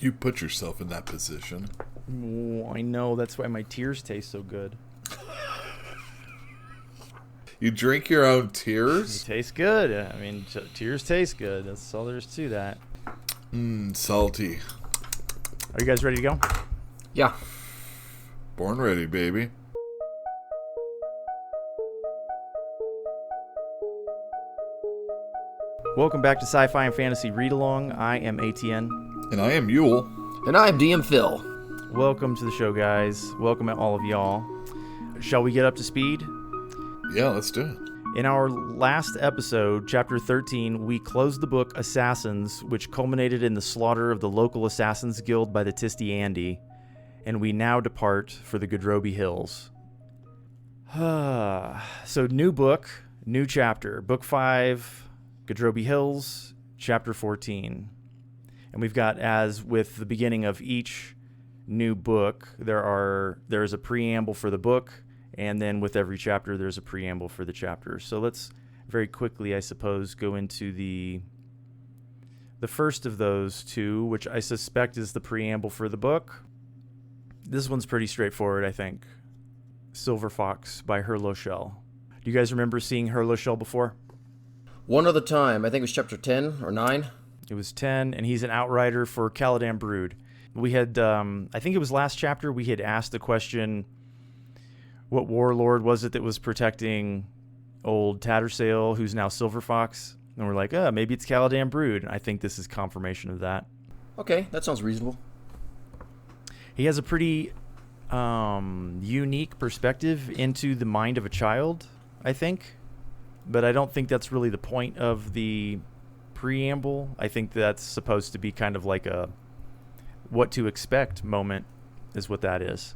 You put yourself in that position. Oh, I know. That's why my tears taste so good. You drink your own tears? They taste good. I mean, tears taste good. That's all there is to that. Salty. Are you guys ready to go? Yeah. Born ready, baby. Welcome back to Sci-Fi and Fantasy Read-Along. I am ATN. And I am Yule. And I'm DM Phil. Welcome to the show, guys. Welcome all of y'all. Shall we get up to speed? Yeah, let's do it. In our last episode, Chapter 13, we closed the book Assassins, which culminated in the slaughter of the local Assassins Guild by the Tisti-Andi, and we now depart for the Godrobi Hills. So, new book, new chapter. Book 5, Godrobi Hills, Chapter 14. And we've got, as with the beginning of each new book, there is a preamble for the book, and then with every chapter, there's a preamble for the chapter. So let's very quickly, I suppose, go into the first of those two, which I suspect is the preamble for the book. This one's pretty straightforward, I think. Silver Fox by Herloshell. Do you guys remember seeing Herloshell before? One other time. I think it was chapter 10 or 9. It was 10, and he's an outrider for Caladan Brood. We had, I think it was last chapter, we had asked the question, what warlord was it that was protecting old Tattersail, who's now Silver Fox? And we're like, maybe it's Caladan Brood. And I think this is confirmation of that. Okay, that sounds reasonable. He has a pretty unique perspective into the mind of a child, I think. But I don't think that's really the point of the preamble. I think that's supposed to be kind of like a what to expect moment is what that is.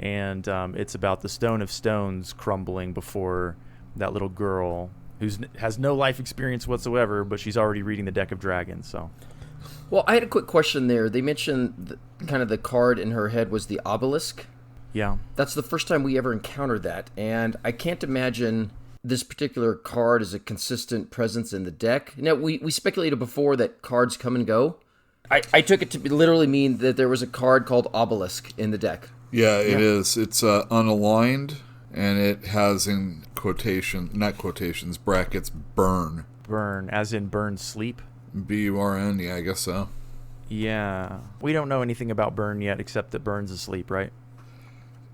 And it's about the Stone of Stones crumbling before that little girl who has no life experience whatsoever, but she's already reading the Deck of Dragons. So, well, I had a quick question there. They mentioned kind of the card in her head was the obelisk. Yeah. That's the first time we ever encountered that, and I can't imagine this particular card is a consistent presence in the deck. Now, we speculated before that cards come and go. I took it to literally mean that there was a card called Obelisk in the deck. Yeah, it is. It's unaligned, and it has in brackets, burn. Burn, as in burn sleep? B-U-R-N, yeah, I guess so. Yeah. We don't know anything about Burn yet, except that Burn's asleep, right?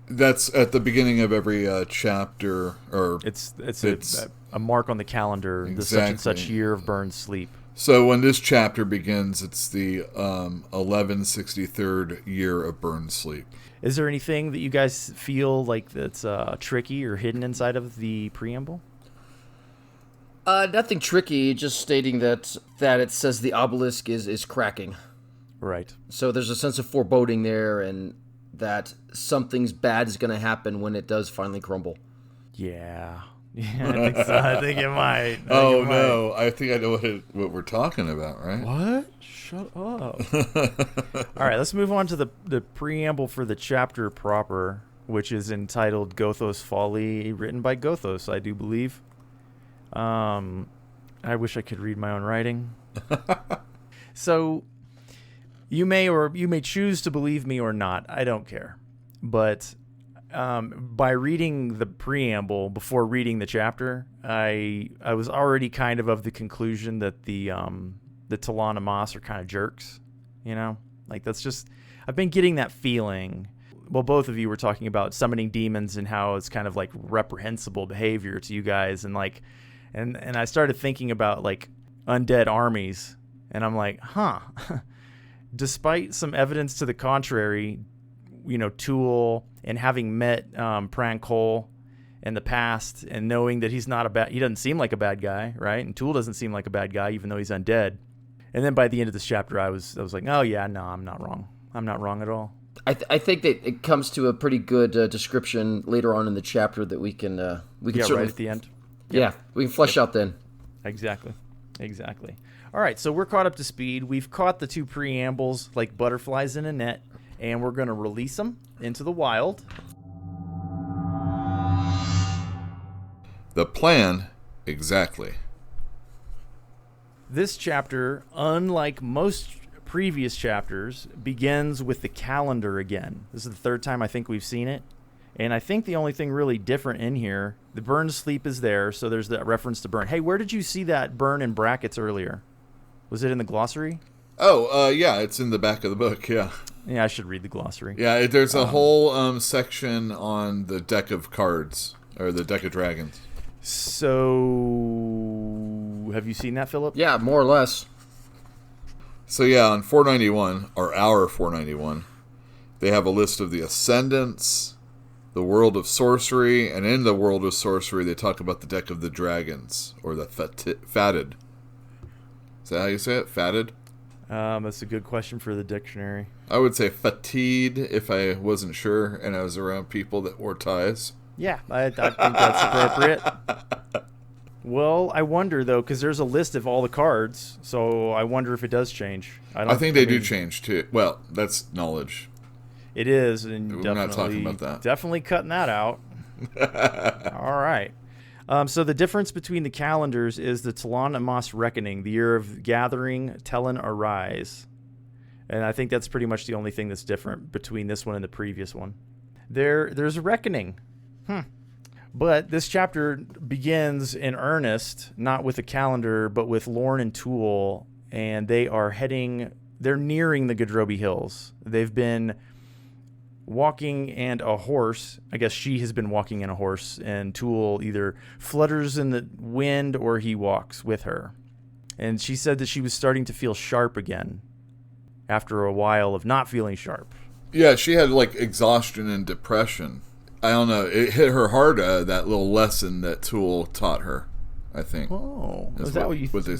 That's at the beginning of every chapter, or it's a mark on the calendar, exactly. The such and such year of Burn's sleep. So when this chapter begins, it's the 1163rd year of Burn's sleep. Is there anything that you guys feel like that's tricky or hidden inside of the preamble? Nothing tricky, just stating that it says the obelisk is cracking. Right. So there's a sense of foreboding there, and that something's bad is going to happen when it does finally crumble. Yeah. Yeah, I think so. I think it might. No. I think I know what we're talking about, right? What? Shut up. All right, let's move on to the preamble for the chapter proper, which is entitled Gothos Folly, written by Gothos, I do believe. I wish I could read my own writing. So, you may choose to believe me or not. I don't care. But by reading the preamble before reading the chapter, I was already kind of the conclusion that the Talana Moss are kind of jerks, you know? Like, that's just... I've been getting that feeling. Well, both of you were talking about summoning demons and how it's kind of like reprehensible behavior to you guys, and like... And I started thinking about, like, undead armies, and I'm like, despite some evidence to the contrary, you know, Tool, and having met Paran in the past, and knowing that he doesn't seem like a bad guy, right? And Tool doesn't seem like a bad guy, even though he's undead. And then by the end of this chapter, I was like, oh yeah, no, I'm not wrong. I'm not wrong at all. I think that it comes to a pretty good description later on in the chapter that we can certainly, right at the end. Yeah, we can flesh out then. Exactly. All right, so we're caught up to speed. We've caught the two preambles like butterflies in a net, and we're going to release them into the wild. The plan, exactly. This chapter, unlike most previous chapters begins with the calendar again. This is the third time I think we've seen it. And I think the only thing really different in here, the burn sleep is there, so there's that reference to burn. Hey, where did you see that burn in brackets earlier? Was it in the glossary? Oh, yeah, it's in the back of the book, yeah. Yeah, I should read the glossary. Yeah, there's a whole section on the deck of cards, or the deck of dragons. So, have you seen that, Philip? Yeah, more or less. So yeah, on 491, or our 491, they have a list of the ascendants, the world of sorcery, and in the world of sorcery, they talk about the deck of the dragons, or the fatted. Is that how you say it? Fatted? That's a good question for the dictionary. I would say fatigued if I wasn't sure and I was around people that wore ties. Yeah, I think that's appropriate. Well, I wonder, though, because there's a list of all the cards, so I wonder if it does change. I think they do change, too. Well, that's knowledge. It is, and we're not talking about that. Definitely cutting that out. All right. So the difference between the calendars is the Tolanamas Reckoning, the year of gathering, Tellen Arise. And I think that's pretty much the only thing that's different between this one and the previous one. There's a reckoning. But this chapter begins in earnest, not with a calendar, but with Lorn Tool, and they're nearing the Gadrobi Hills. They've been walking and a horse. I guess she has been walking in a horse, and Tool either flutters in the wind or he walks with her. And she said that she was starting to feel sharp again after a while of not feeling sharp. Yeah, she had like exhaustion and depression. I don't know. It hit her hard, that little lesson that Tool taught her, I think. Oh, is that what you think? Is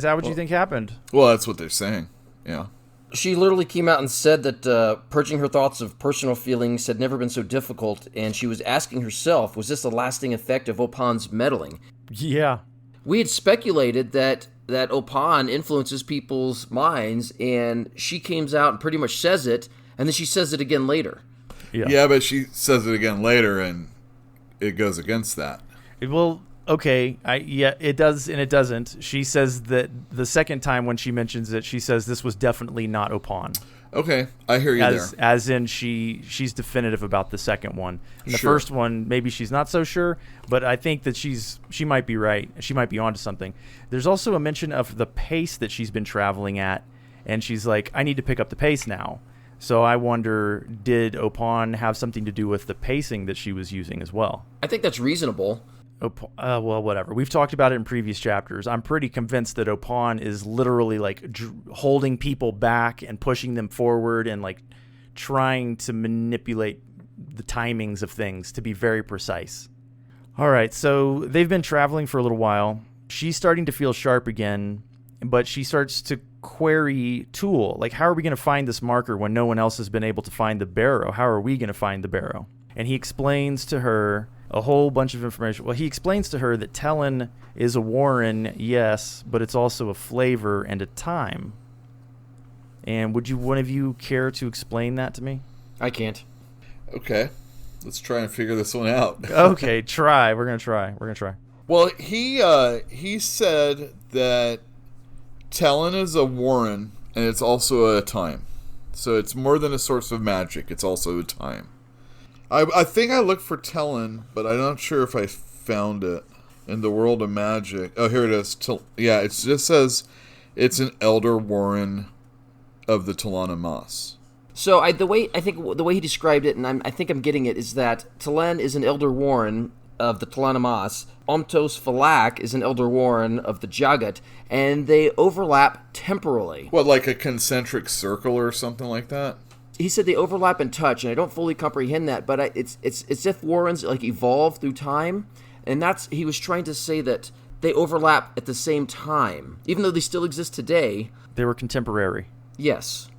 that what you think happened? Well, that's what they're saying. Yeah. She literally came out and said that purging her thoughts of personal feelings had never been so difficult, and she was asking herself, was this a lasting effect of Opan's meddling? Yeah. We had speculated that Opan influences people's minds, and she comes out and pretty much says it, and then she says it again later. Yeah, but she says it again later, and it goes against that. Well, okay, it does and it doesn't. She says that the second time when she mentions it, she says this was definitely not Opan. Okay, I hear you there. As in she's definitive about the second one. And the Sure. first one, maybe she's not so sure, but I think that she might be right. She might be onto something. There's also a mention of the pace that she's been traveling at, and she's like, I need to pick up the pace now. So I wonder, did Opan have something to do with the pacing that she was using as well? I think that's reasonable. Well, whatever. We've talked about it in previous chapters. I'm pretty convinced that Opan is literally like holding people back and pushing them forward and like trying to manipulate the timings of things to be very precise. All right, so they've been traveling for a little while. She's starting to feel sharp again, but she starts to query Tool. Like, how are we going to find this marker when no one else has been able to find the barrow? How are we going to find the barrow? And he explains to her a whole bunch of information. Well, he explains to her that Tellen is a warren, yes, but it's also a flavor and a time. And would one of you care to explain that to me? I can't. Okay, let's try and figure this one out. Okay, try. We're gonna try. Well, he said that Tellen is a warren, and it's also a time. So it's more than a source of magic. It's also a time. I think I looked for Tellen, but I'm not sure if I found it in the world of magic. Oh, here it is. Yeah, it just says it's an elder warren of the Tolanamas. So the way he described it, and I think I'm getting it, is that Tellen is an elder warren of the Tolanamas. Omtos Falak is an elder warren of the Jagat, and they overlap temporally. What, like a concentric circle or something like that? He said they overlap in touch, and I don't fully comprehend that, but it's if warrens like evolve through time, and he was trying to say that they overlap at the same time, even though they still exist today. They were contemporary. Yes,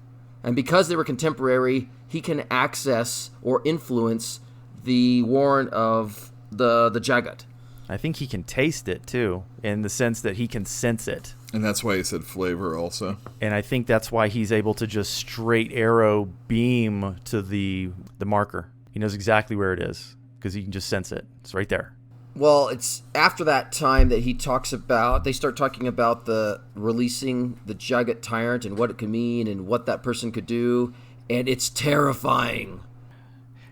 and because they were contemporary, he can access or influence the warren of the Jagat. I think he can taste it too, in the sense that he can sense it. And that's why he said flavor also. And I think that's why he's able to just straight arrow beam to the marker. He knows exactly where it is because he can just sense it. It's right there. Well, it's after that time that they start talking about the releasing the Jaguar Tyrant and what it could mean and what that person could do, and it's terrifying.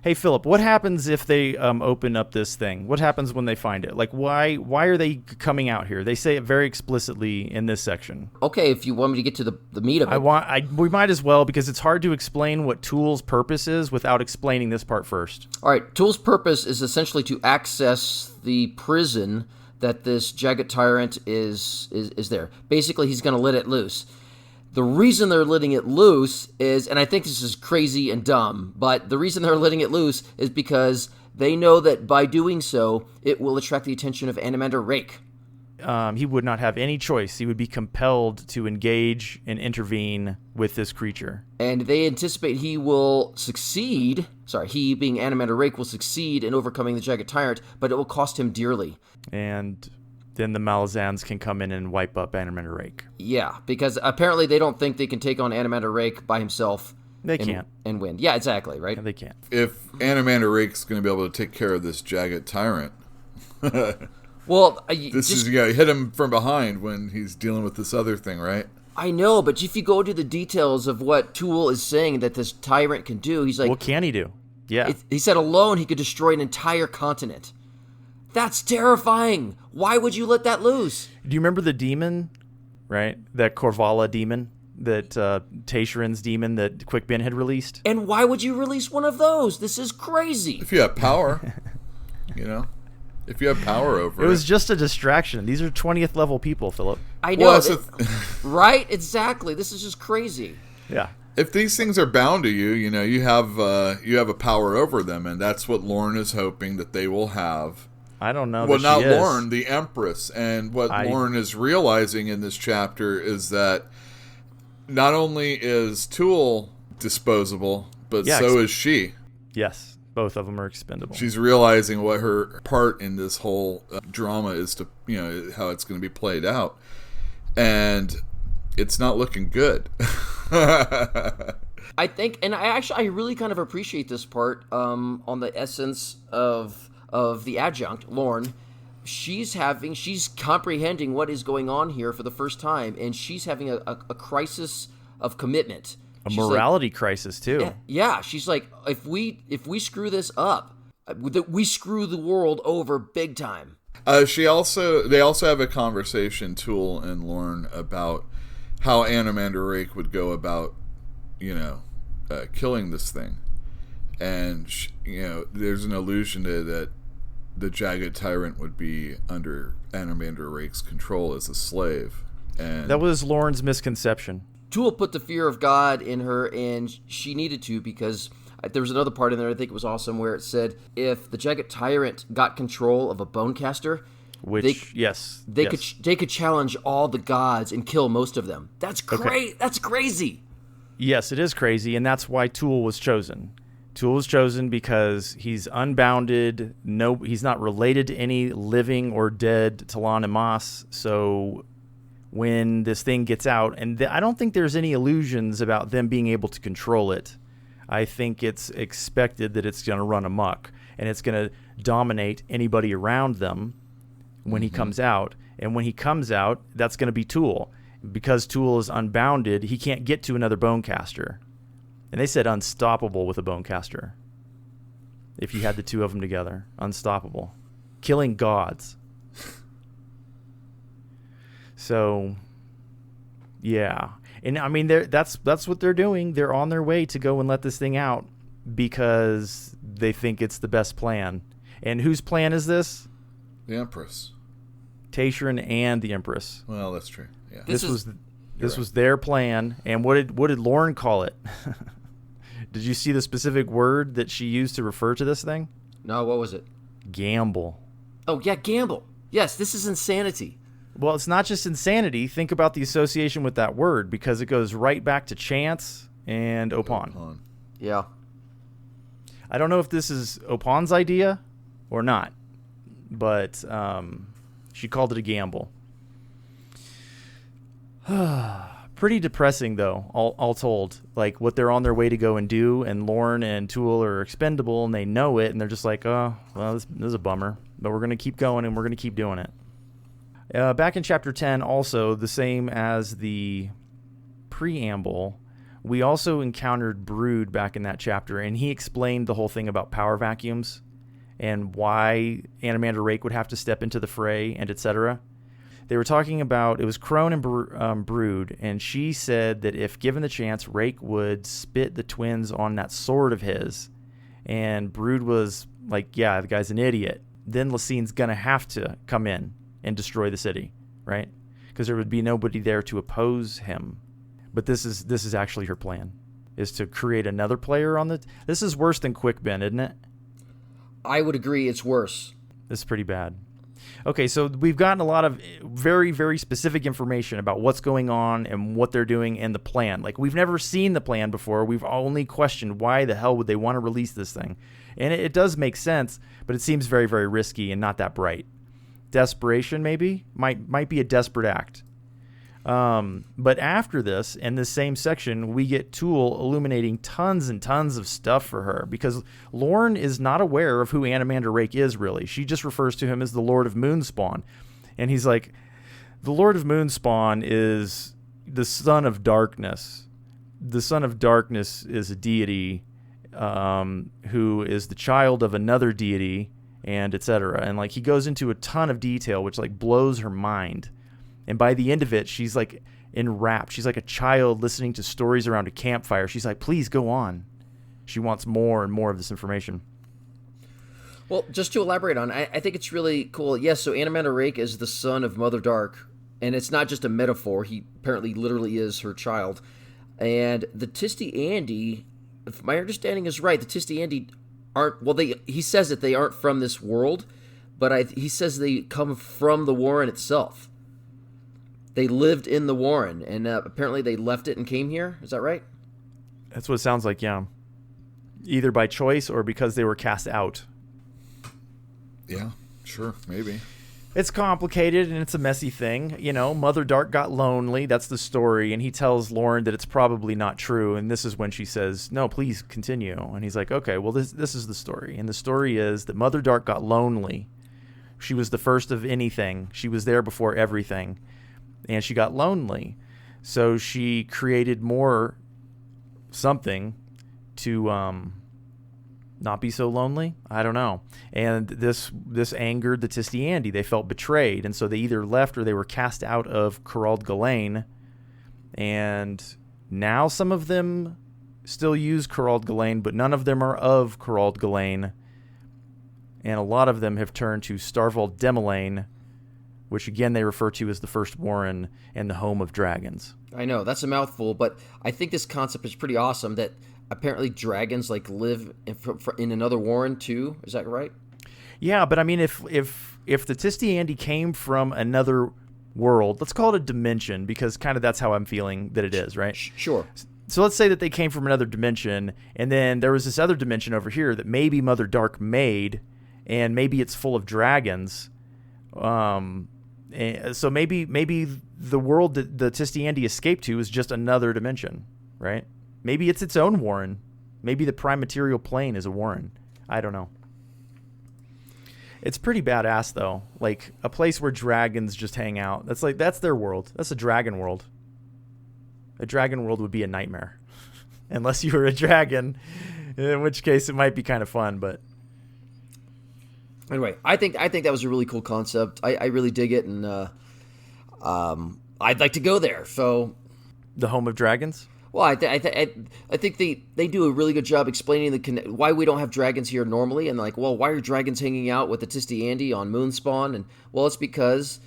Hey, Philip, what happens if they open up this thing? What happens when they find it? Like, why are they coming out here? They say it very explicitly in this section. Okay, if you want me to get to the meat of it. We might as well, because it's hard to explain what Tool's purpose is without explaining this part first. All right, Tool's purpose is essentially to access the prison that this Jaguar Tyrant is there. Basically, he's going to let it loose. The reason they're letting it loose is, and I think this is crazy and dumb, but the reason they're letting it loose is because they know that by doing so, it will attract the attention of Animander Rake. He would not have any choice. He would be compelled to engage and intervene with this creature. And they anticipate he will succeed, he being Animander Rake will succeed in overcoming the Jaguar Tyrant, but it will cost him dearly. And then the Malazans can come in and wipe up Animander Rake. Yeah, because apparently they don't think they can take on Animander Rake by himself. They can't. And win. Yeah, exactly, right? Yeah, they can't. If Animander Rake's going to be able to take care of this Jaguar Tyrant, well, hit him from behind when he's dealing with this other thing, right? I know, but if you go into the details of what Tool is saying that this tyrant can do, he's like... What can he do? Yeah. He said alone he could destroy an entire continent. That's terrifying. Why would you let that loose? Do you remember the demon, right? That Korvala demon, that Tasharin's demon that Quick Ben had released? And why would you release one of those? This is crazy. If you have power, if you have power over it. It was just a distraction. These are 20th level people, Philip. I know. Right? Exactly. This is just crazy. Yeah. If these things are bound to you, you have a power over them, and that's what Lorn is hoping that they will have. I don't know. Well, not Lorn, the Empress. And what Lorn is realizing in this chapter is that not only is Tool disposable, but so is she. Yes, both of them are expendable. She's realizing what her part in this whole drama is to, how it's going to be played out. And it's not looking good. I think, and I really kind of appreciate this part on the essence of the adjunct, Lorn. She's comprehending what is going on here for the first time, and she's having a crisis of commitment. A morality crisis too. Yeah, she's like, if we screw this up, we screw the world over big time. They also have a conversation, Tool and Lorn, about how Animander Rake would go about, killing this thing, and there's an allusion to that. The Jaguar Tyrant would be under Animander Rake's control as a slave. And that was Lorn's misconception. Tool put the fear of God in her, and she needed to, because there was another part in there, I think it was awesome, where it said if the Jaguar Tyrant got control of a bonecaster, they could challenge all the gods and kill most of them. That's great. Okay. That's crazy. Yes, it is crazy, and that's why Tool was chosen. Tool was chosen because he's unbounded. No, he's not related to any living or dead Talon and Moss. So when this thing gets out, and I don't think there's any illusions about them being able to control it. I think it's expected that it's going to run amok, and it's going to dominate anybody around them when he comes out. And when he comes out, that's going to be Tool. Because Tool is unbounded, he can't get to another bonecaster. And they said unstoppable with a bonecaster. If you had the two of them together. Unstoppable. Killing gods. So, yeah. And I mean, that's what they're doing. They're on their way to go and let this thing out because they think it's the best plan. And whose plan is this? The Empress. Tasharin and the Empress. Well, that's true. Yeah. This was their plan. And what did Lorn call it? Did you see the specific word that she used to refer to this thing? No, what was it? Gamble. Oh, yeah, gamble. Yes, this is insanity. Well, it's not just insanity. Think about the association with that word, because it goes right back to chance and Opon. Yeah. I don't know if this is Opon's idea or not, but she called it a gamble. Pretty depressing, though, all told. Like, what they're on their way to go and do, and Lorn and Tool are expendable, and they know it, and they're just like, oh, well, this is a bummer. But we're going to keep going, and we're going to keep doing it. Back in Chapter 10, also, the same as the preamble, we also encountered Brood back in that chapter, and he explained the whole thing about power vacuums and why Animander Rake would have to step into the fray, and etc. They were talking about, it was Crone and Brood, and she said that if given the chance, Rake would spit the twins on that sword of his. And Brood was like, yeah, the guy's an idiot. Then Lassine's going to have to come in and destroy the city, right? Because there would be nobody there to oppose him. But this is actually her plan, is to create another player on the... This is worse than Quick Ben, isn't it? I would agree it's worse. This is pretty bad. Okay, so we've gotten a lot of very, very specific information about what's going on and what they're doing and the plan. Like, we've never seen the plan before. We've only questioned why the hell would they want to release this thing. And it does make sense, but it seems very, very risky and not that bright. Desperation, maybe? Might be a desperate act. But after this, in this same section, we get Tool illuminating tons and tons of stuff for her, because Lorn is not aware of who Animander Rake is, really. She just refers to him as the Lord of Moonspawn. And he's like, the Lord of Moonspawn is the Son of Darkness. The Son of Darkness is a deity who is the child of another deity, and etc. And like, he goes into a ton of detail, which like blows her mind. And by the end of it, she's like enwrapped. She's like a child listening to stories around a campfire. She's like, please go on. She wants more and more of this information. Well, just to elaborate on, I think it's really cool. Yes, so Animander Rake is the son of Mother Dark, and it's not just a metaphor. He apparently literally is her child. And the Tisti Andi, if my understanding is right, the Tisti Andi aren't, well, he says that they aren't from this world, but he says they come from the Warren itself. They lived in the Warren, and apparently they left it and came here. Is that right? That's what it sounds like, yeah. Either by choice or because they were cast out. Yeah, sure, maybe. It's complicated, and it's a messy thing. You know, Mother Dark got lonely. That's the story. And he tells Lorn that it's probably not true. And this is when she says, no, please continue. And he's like, okay, well, this is the story. And the story is that Mother Dark got lonely. She was the first of anything. She was there before everything. And she got lonely. So she created more something to not be so lonely. I don't know. And this angered the Tisti Andi. They felt betrayed. And so they either left or they were cast out of Corald Galain. And now some of them still use Corald Galain, but none of them are of Corald Galain. And a lot of them have turned to Starvald Demolain, which again they refer to as the First Warren and the Home of Dragons. I know, that's a mouthful, but I think this concept is pretty awesome, that apparently dragons like live in another Warren too. Is that right? Yeah, but I mean, if the Tisti Andi came from another world, let's call it a dimension, because kind of that's how I'm feeling that it is, right? Sure. So let's say that they came from another dimension, and then there was this other dimension over here that maybe Mother Dark made, and maybe it's full of dragons. So maybe the world that the Tisti Andi escaped to is just another dimension, right? Maybe it's its own Warren. Maybe the prime material plane is a Warren. I don't know. It's pretty badass, though. Like, a place where dragons just hang out. That's their world. That's a dragon world. A dragon world would be a nightmare. Unless you were a dragon, in which case it might be kind of fun, but... Anyway, I think that was a really cool concept. I really dig it, and I'd like to go there. So, the Home of Dragons? Well, I think they do a really good job explaining why we don't have dragons here normally, and like, well, why are dragons hanging out with the Tisti Andi on Moonspawn? And well, it's because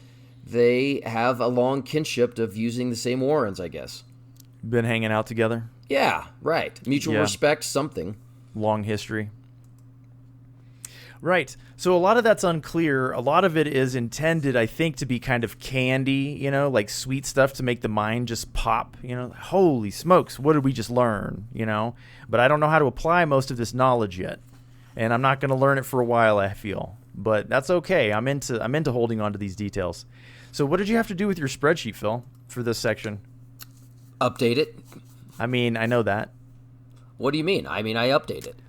they have a long kinship of using the same Warrens, I guess. Been hanging out together? Yeah, right. Mutual respect, something. Long history. Right. So a lot of that's unclear. A lot of it is intended, I think, to be kind of candy, you know, like sweet stuff to make the mind just pop, you know. Holy smokes, what did we just learn, you know? But I don't know how to apply most of this knowledge yet. And I'm not going to learn it for a while, I feel. But that's okay. I'm into holding on to these details. So what did you have to do with your spreadsheet, Phil, for this section? Update it. I mean, I know that. What do you mean? I mean, I update it.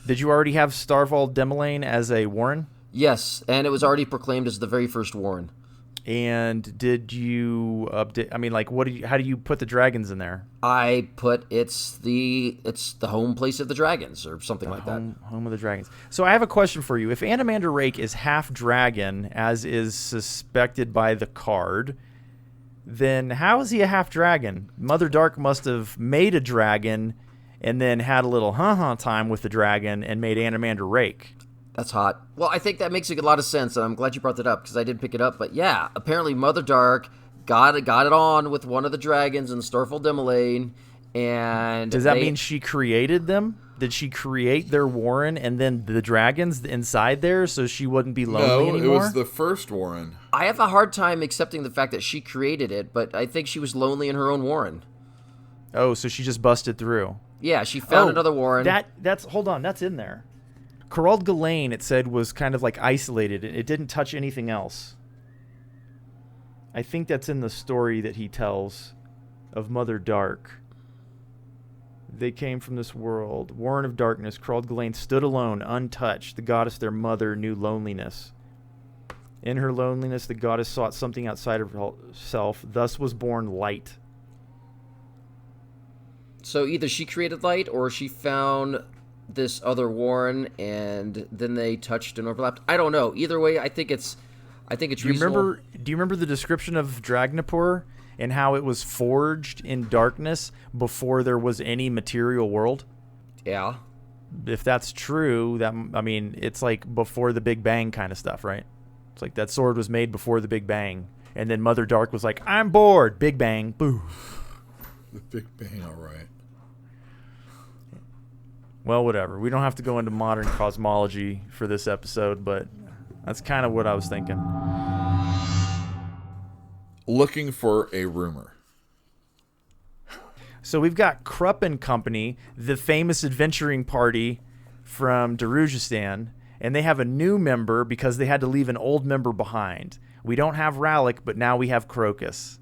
Did you already have Starval Demelaine as a Warren? Yes, and it was already proclaimed as the very first Warren. And did you update? I mean, like, how do you put the dragons in there? I put it's the home place of the dragons or something like that. Home of the dragons. So I have a question for you. If Anomander Rake is half dragon, as is suspected by the card, then how is he a half dragon? Mother Dark must have made a dragon and then had a little time with the dragon and made Anomander Rake. That's hot. Well, I think that makes a lot of sense, and I'm glad you brought that up because I didn't pick it up. But yeah, apparently Mother Dark got it on with one of the dragons in Starfall Demelaine, and does that mean she created them? Did she create their Warren and then the dragons inside there so she wouldn't be lonely anymore? No, it was the first Warren. I have a hard time accepting the fact that she created it, but I think she was lonely in her own Warren. Oh, so she just busted through. Yeah, she found another Warren. That's hold on, that's in there. Corald Ghislaine, it said, was kind of like isolated. It didn't touch anything else. I think that's in the story that he tells of Mother Dark. They came from this world. Warren of Darkness, Corald Ghislaine stood alone, untouched. The goddess, their mother, knew loneliness. In her loneliness, the goddess sought something outside of herself. Thus was born light. So either she created light or she found this other Warren and then they touched and overlapped. I don't know. Either way, I think it's reasonable. Do you remember the description of Dragnapur and how it was forged in darkness before there was any material world? Yeah. If that's true, it's like before the Big Bang kind of stuff, right? It's like that sword was made before the Big Bang, and then Mother Dark was like, "I'm bored." Big Bang, boo. The Big Bang, all right. Well, whatever. We don't have to go into modern cosmology for this episode, but that's kind of what I was thinking. Looking for a rumor. So we've got Kruppe and Company, the famous adventuring party from Darujistan, and they have a new member because they had to leave an old member behind. We don't have Rallick, but now we have Crocus,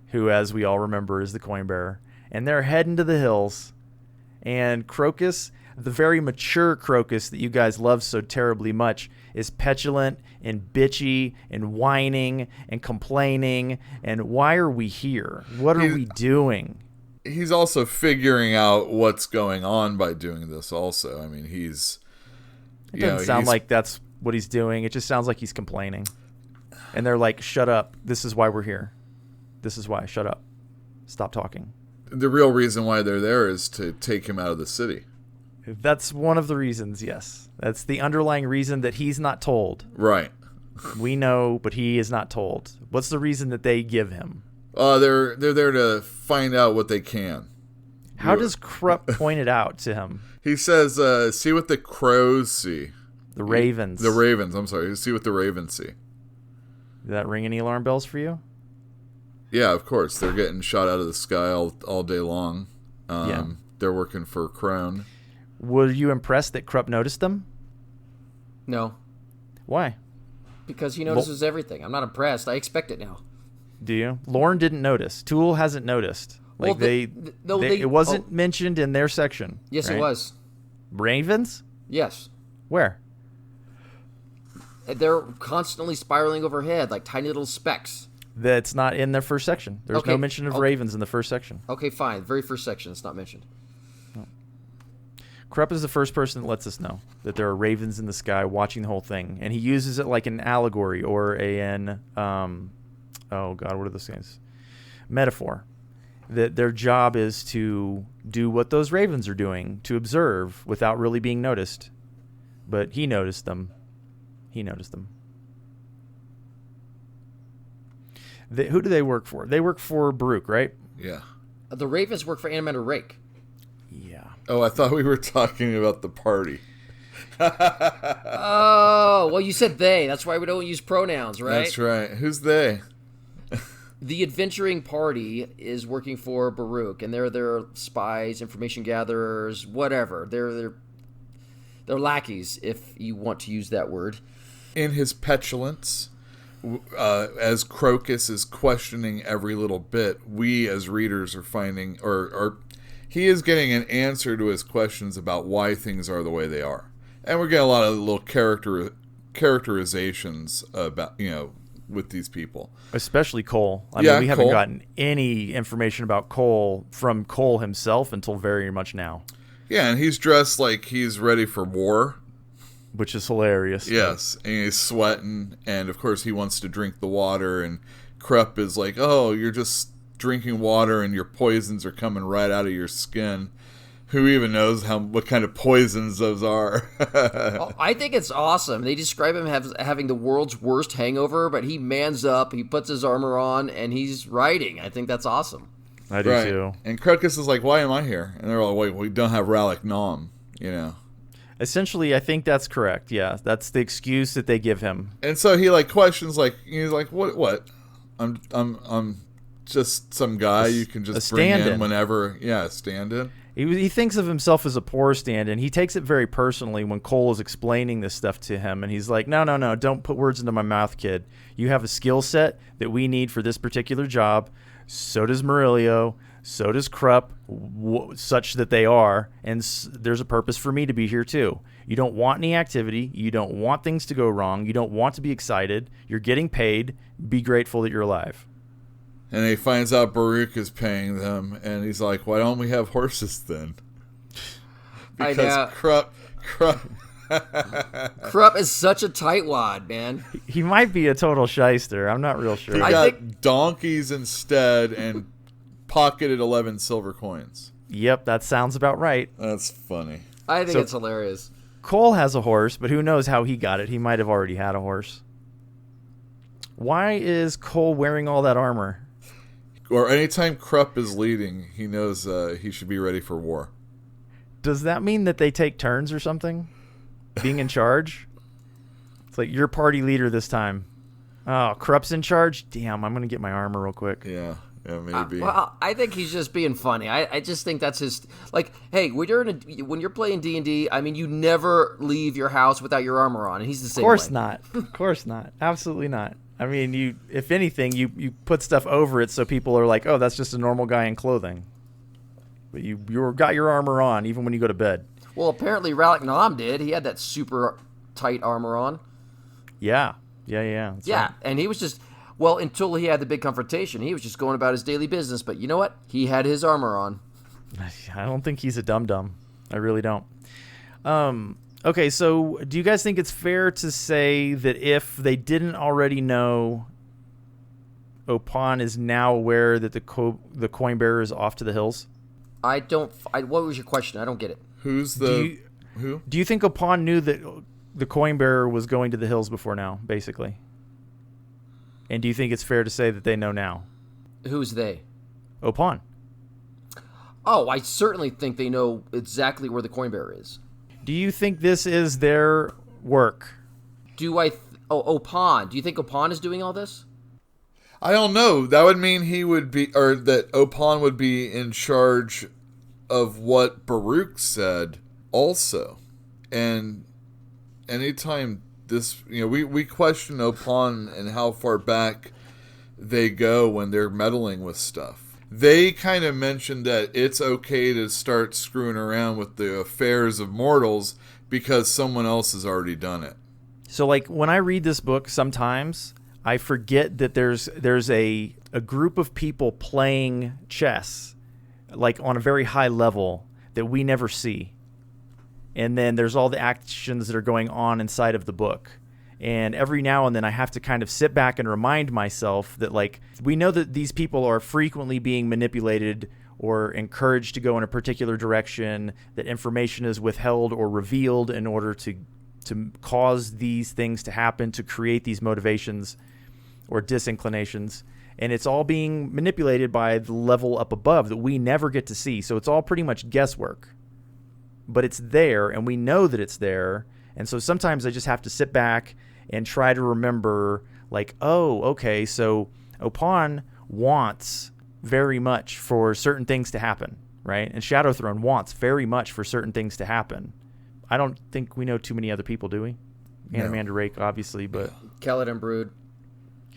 who, as we all remember, is the coin bearer. And they're heading to the hills. And Crocus, the very mature Crocus that you guys love so terribly much, is petulant and bitchy and whining and complaining. And why are we here? What are we doing? He's also figuring out what's going on by doing this also. I mean, It doesn't sound like that's what he's doing. It just sounds like he's complaining. And they're like, shut up. This is why we're here. This is why. Shut up. Stop talking. The real reason why they're there is to take him out of the city. That's one of the reasons, yes. That's the underlying reason that he's not told. Right. We know, but he is not told. What's the reason that they give him? They're there to find out what they can. How does Krupp point it out to him? He says, see what the crows see. The ravens. The ravens, I'm sorry. See what the ravens see. Did that ring any alarm bells for you? Yeah, of course. They're getting shot out of the sky all day long. They're working for Crone. Were you impressed that Krupp noticed them? No. Why? Because he notices everything. I'm not impressed. I expect it now. Do you? Lorn didn't notice. Tool hasn't noticed. Like well, it wasn't mentioned in their section. Yes, right? It was. Ravens? Yes. Where? They're constantly spiraling overhead like tiny little specks. That's not in their first section. There's no mention of ravens in the first section. Okay, fine. Very first section. It's not mentioned. No. Krupp is the first person that lets us know that there are ravens in the sky watching the whole thing. And he uses it like an allegory or oh God, what are those things? Metaphor. That their job is to do what those ravens are doing, to observe without really being noticed. But he noticed them. He noticed them. Who do they work for? They work for Baruch, right? Yeah. The ravens work for Anomander Rake. Yeah. Oh, I thought we were talking about the party. Oh, well, you said they. That's why we don't use pronouns, right? That's right. Who's they? The adventuring party is working for Baruch, and they're their spies, information gatherers, whatever. They're lackeys, if you want to use that word. In his petulance, as Crocus is questioning every little bit, we as readers are finding, or he is getting an answer to his questions about why things are the way they are. And we're getting a lot of little characterizations about, with these people. Especially Cole. I mean, we haven't gotten any information about Cole from Cole himself until very much now. Yeah, and he's dressed like he's ready for war. Which is hilarious. Yes, and he's sweating, and of course he wants to drink the water, and Kruppe is like, oh, you're just drinking water and your poisons are coming right out of your skin. Who even knows what kind of poisons those are? I think it's awesome. They describe him having the world's worst hangover, but he mans up, he puts his armor on, and he's riding. I think that's awesome. I do too. And Crocus is like, why am I here? And they're all, wait, we don't have Rallick Nom, Essentially, I think that's correct. Yeah, that's the excuse that they give him. And so he questions, he's like, what? I'm just some guy you can just bring in whenever. Yeah, stand-in. He thinks of himself as a poor stand-in. He takes it very personally when Cole is explaining this stuff to him, and he's like, no, don't put words into my mouth, kid. You have a skill set that we need for this particular job. So does Murillo. So does Kruppe, such that they are, and there's a purpose for me to be here too. You don't want any activity. You don't want things to go wrong. You don't want to be excited. You're getting paid. Be grateful that you're alive. And he finds out Baruch is paying them, and he's like, why don't we have horses then? Because Kruppe is such a tightwad, man. He might be a total shyster. I'm not real sure. He got donkeys instead and pocketed 11 silver coins. Yep, that sounds about right. That's funny. I think it's hilarious. Cole has a horse, but who knows how he got it. He might have already had a horse. Why is Cole wearing all that armor? Or anytime Kruppe is leading, he knows he should be ready for war. Does that mean that they take turns or something? Being in charge? It's like, you're party leader this time. Oh, Kruppe's in charge? Damn, I'm going to get my armor real quick. Yeah, maybe. Well, I think he's just being funny. I just think that's his... hey, when you're playing D&D, I mean, you never leave your house without your armor on, and he's the same way. Of course not. Absolutely not. I mean, if anything, you put stuff over it so people are like, oh, that's just a normal guy in clothing. But you got your armor on even when you go to bed. Well, apparently Rallick Nom did. He had that super tight armor on. Yeah. Yeah, right. And he was just... Well, until he had the big confrontation, he was just going about his daily business. But you know what? He had his armor on. I don't think he's a dum-dum. I really don't. Okay, so do you guys think it's fair to say that if they didn't already know, Opon is now aware that the coin bearer is off to the hills? What was your question? I don't get it. Who? Do you think Opon knew that the coin bearer was going to the hills before now, basically? And do you think it's fair to say that they know now? Who's they? Opon. Oh, I certainly think they know exactly where the coin bearer is. Do you think this is their work? Opon. Do you think Opon is doing all this? I don't know. That would mean he would be, or that Opon would be in charge of what Baruch said also. And anytime this, we question Opon and how far back they go when they're meddling with stuff. They kind of mentioned that it's okay to start screwing around with the affairs of mortals because someone else has already done it. So, when I read this book, sometimes I forget that there's a group of people playing chess, on a very high level that we never see. And then there's all the actions that are going on inside of the book. And every now and then I have to kind of sit back and remind myself that, we know that these people are frequently being manipulated or encouraged to go in a particular direction, that information is withheld or revealed in order to cause these things to happen, to create these motivations or disinclinations. And it's all being manipulated by the level up above that we never get to see. So it's all pretty much guesswork. But it's there, and we know that it's there. And so sometimes I just have to sit back and try to remember, oh, okay, so Opon wants very much for certain things to happen, right? And Shadow Throne wants very much for certain things to happen. I don't think we know too many other people, do we? No. Anamander Rake, obviously, but... Caladan Brood.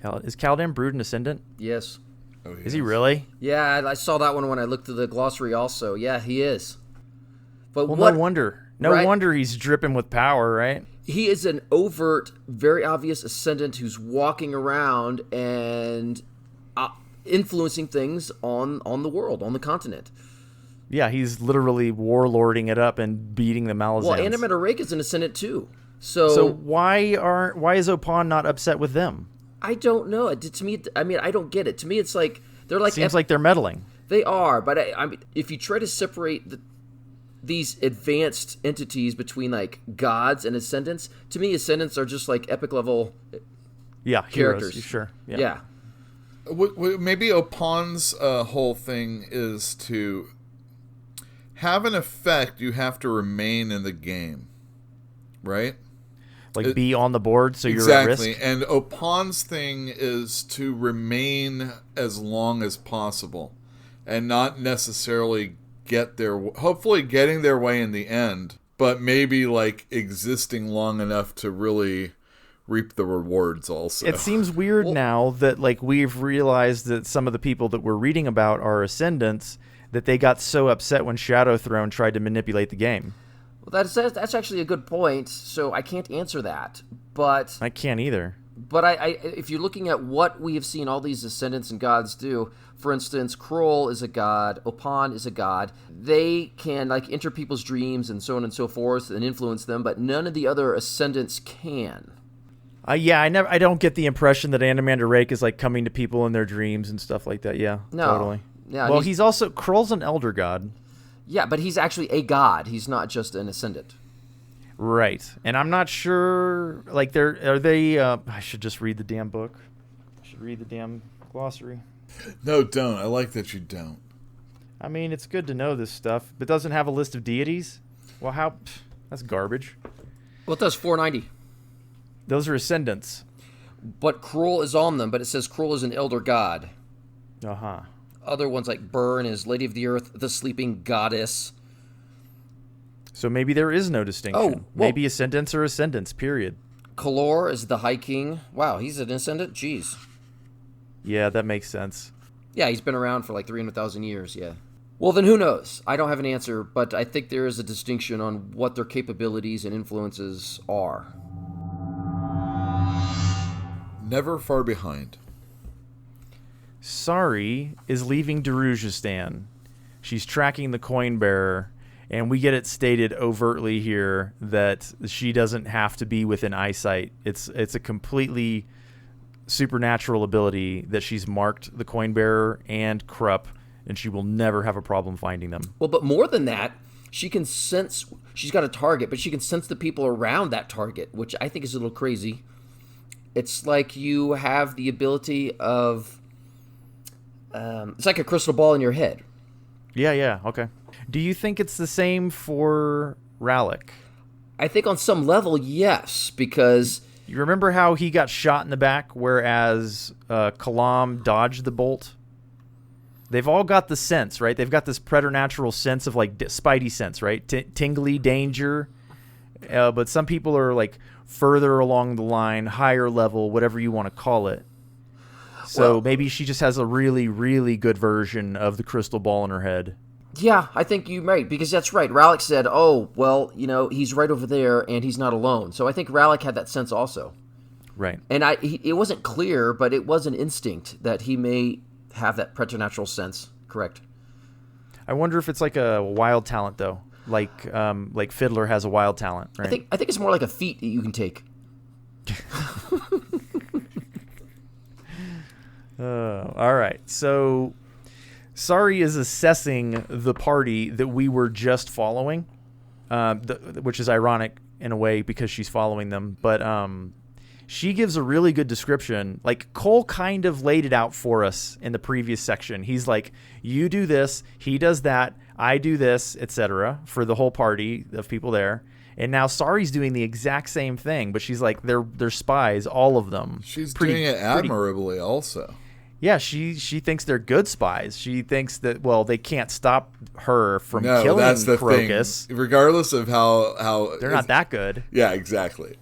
Is Caladan Brood an ascendant? Yes. Oh, Is he really? Yeah, I saw that one when I looked through the glossary also. Yeah, he is. But Well, what? no wonder. No right? wonder he's dripping with power, right? He is an overt, very obvious ascendant who's walking around and influencing things on the world, on the continent. Yeah, he's literally warlording it up and beating the Malazans. Well, Animator Rake is an ascendant too. So why is Opon not upset with them? I don't know. To me, I mean, I don't get it. To me, it's like they're like Seems like they're meddling. They are, but I mean, if you try to separate these advanced entities between like gods and ascendants, to me, ascendants are just like epic level. Characters. Heroes. Sure. Yeah. Maybe Opon's whole thing is to have an effect. You have to remain in the game, right? Like be on the board so exactly. you're at risk. And Opon's thing is to remain as long as possible and not necessarily hopefully getting their way in the end, but maybe like existing long enough to really reap the rewards also. It seems weird now that like we've realized that some of the people that we're reading about are ascendants, that they got so upset when Shadow Throne tried to manipulate the game. Well, that's actually a good point. So I can't answer that, but I can't either. But if you're looking at what we have seen all these ascendants and gods do, for instance, Kroll is a god, Opon is a god. They can like enter people's dreams and so on and so forth and influence them, but none of the other ascendants can. I don't get the impression that Animander Rake is like coming to people in their dreams and stuff like that. Yeah, no. Totally. Yeah, well, he's also Kroll's an elder god. Yeah, but he's actually a god. He's not just an ascendant. Right. And I'm not sure, like, I should just read the damn book. I should read the damn glossary. No, don't. I like that you don't. I mean, it's good to know this stuff, but doesn't have a list of deities? Well, that's garbage. Well, it does 490. Those are ascendants. But Kroll is on them, but it says Kroll is an elder god. Uh-huh. Other ones like Burn is Lady of the Earth, the Sleeping Goddess. So maybe there is no distinction. Oh, well, maybe ascendants are ascendants, period. Kalor is the High King. Wow, he's an ascendant? Jeez. Yeah, that makes sense. Yeah, he's been around for like 300,000 years, yeah. Well, then who knows? I don't have an answer, but I think there is a distinction on what their capabilities and influences are. Never far behind. Sari is leaving Darujistan. She's tracking the coin bearer, and we get it stated overtly here that she doesn't have to be within eyesight. It's a completely supernatural ability that she's marked the coin bearer and Kruppe, and she will never have a problem finding them. Well, but more than that, she can sense, she's got a target, but she can sense the people around that target, which I think is a little crazy. It's like you have the ability of, it's like a crystal ball in your head. Yeah, okay. Do you think it's the same for Rallick? I think on some level, yes, because... You remember how he got shot in the back, whereas Kalam dodged the bolt? They've all got the sense, right? They've got this preternatural sense of, like, spidey sense, right? Tingly danger. But some people are, like, further along the line, higher level, whatever you want to call it. So maybe she just has a really, really good version of the crystal ball in her head. Yeah, I think you might, because that's right. Rallick said, oh, well, you know, he's right over there, and he's not alone. So I think Rallick had that sense also. Right. And it wasn't clear, but it was an instinct that he may have that preternatural sense. Correct. I wonder if it's like a wild talent, though. Like Fiddler has a wild talent, right? I think it's more like a feat that you can take. All right. So Sari is assessing the party that we were just following, which is ironic in a way because she's following them. But she gives a really good description. Like, Cole kind of laid it out for us in the previous section. He's like, you do this, he does that, I do this, etc. for the whole party of people there. And now Sari's doing the exact same thing, but she's like, they're spies, all of them. She's doing it admirably also. Yeah, she thinks they're good spies. She thinks that, well, they can't stop her from No, killing that's the Crocus. thing. Regardless of how They're not that good. Yeah, exactly.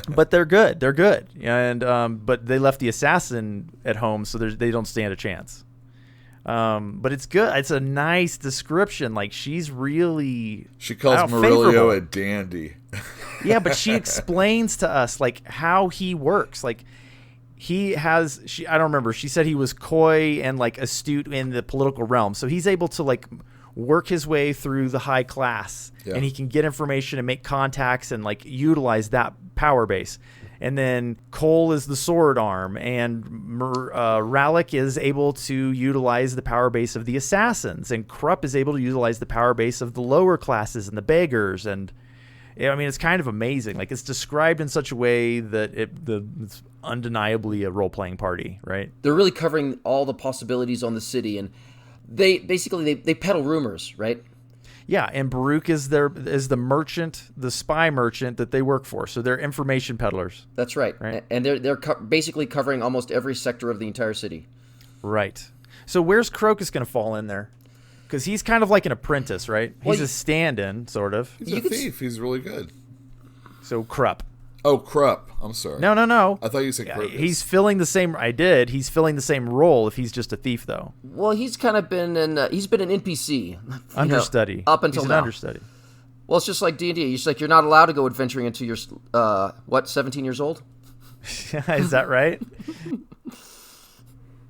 But they're good. They're good. And but they left the assassin at home, so they don't stand a chance. But it's good. It's a nice description. Like, she's really... She calls Murillo a dandy. Yeah, but she explains to us, like, how he works. Like, I don't remember. She said he was coy and, like, astute in the political realm. So he's able to, like, work his way through the high class. Yeah. And he can get information and make contacts and, like, utilize that power base. And then Cole is the sword arm, and Rallick is able to utilize the power base of the assassins, and Kruppe is able to utilize the power base of the lower classes and the beggars. And I mean, it's kind of amazing. Like, it's described in such a way that it's undeniably a role-playing party, right? They're really covering all the possibilities on the city, and they basically peddle rumors, right? Yeah, and Baruch is the merchant, the spy merchant that they work for. So they're information peddlers. That's right. And they're basically covering almost every sector of the entire city. Right. So where's Crocus going to fall in there? Because he's kind of like an apprentice, right? He's a stand-in, sort of. He's a thief. He's really good. So Kruppe. Oh, Kruppe. I'm sorry. No. I thought you said Crocus. He's filling the same... I did. He's filling the same role if he's just a thief, though. Well, he's kind of been he's been an NPC. Understudy. Up until he's now. An understudy. Well, it's just like D&D. It's like you're not allowed to go adventuring until you're, 17 years old? Is that right?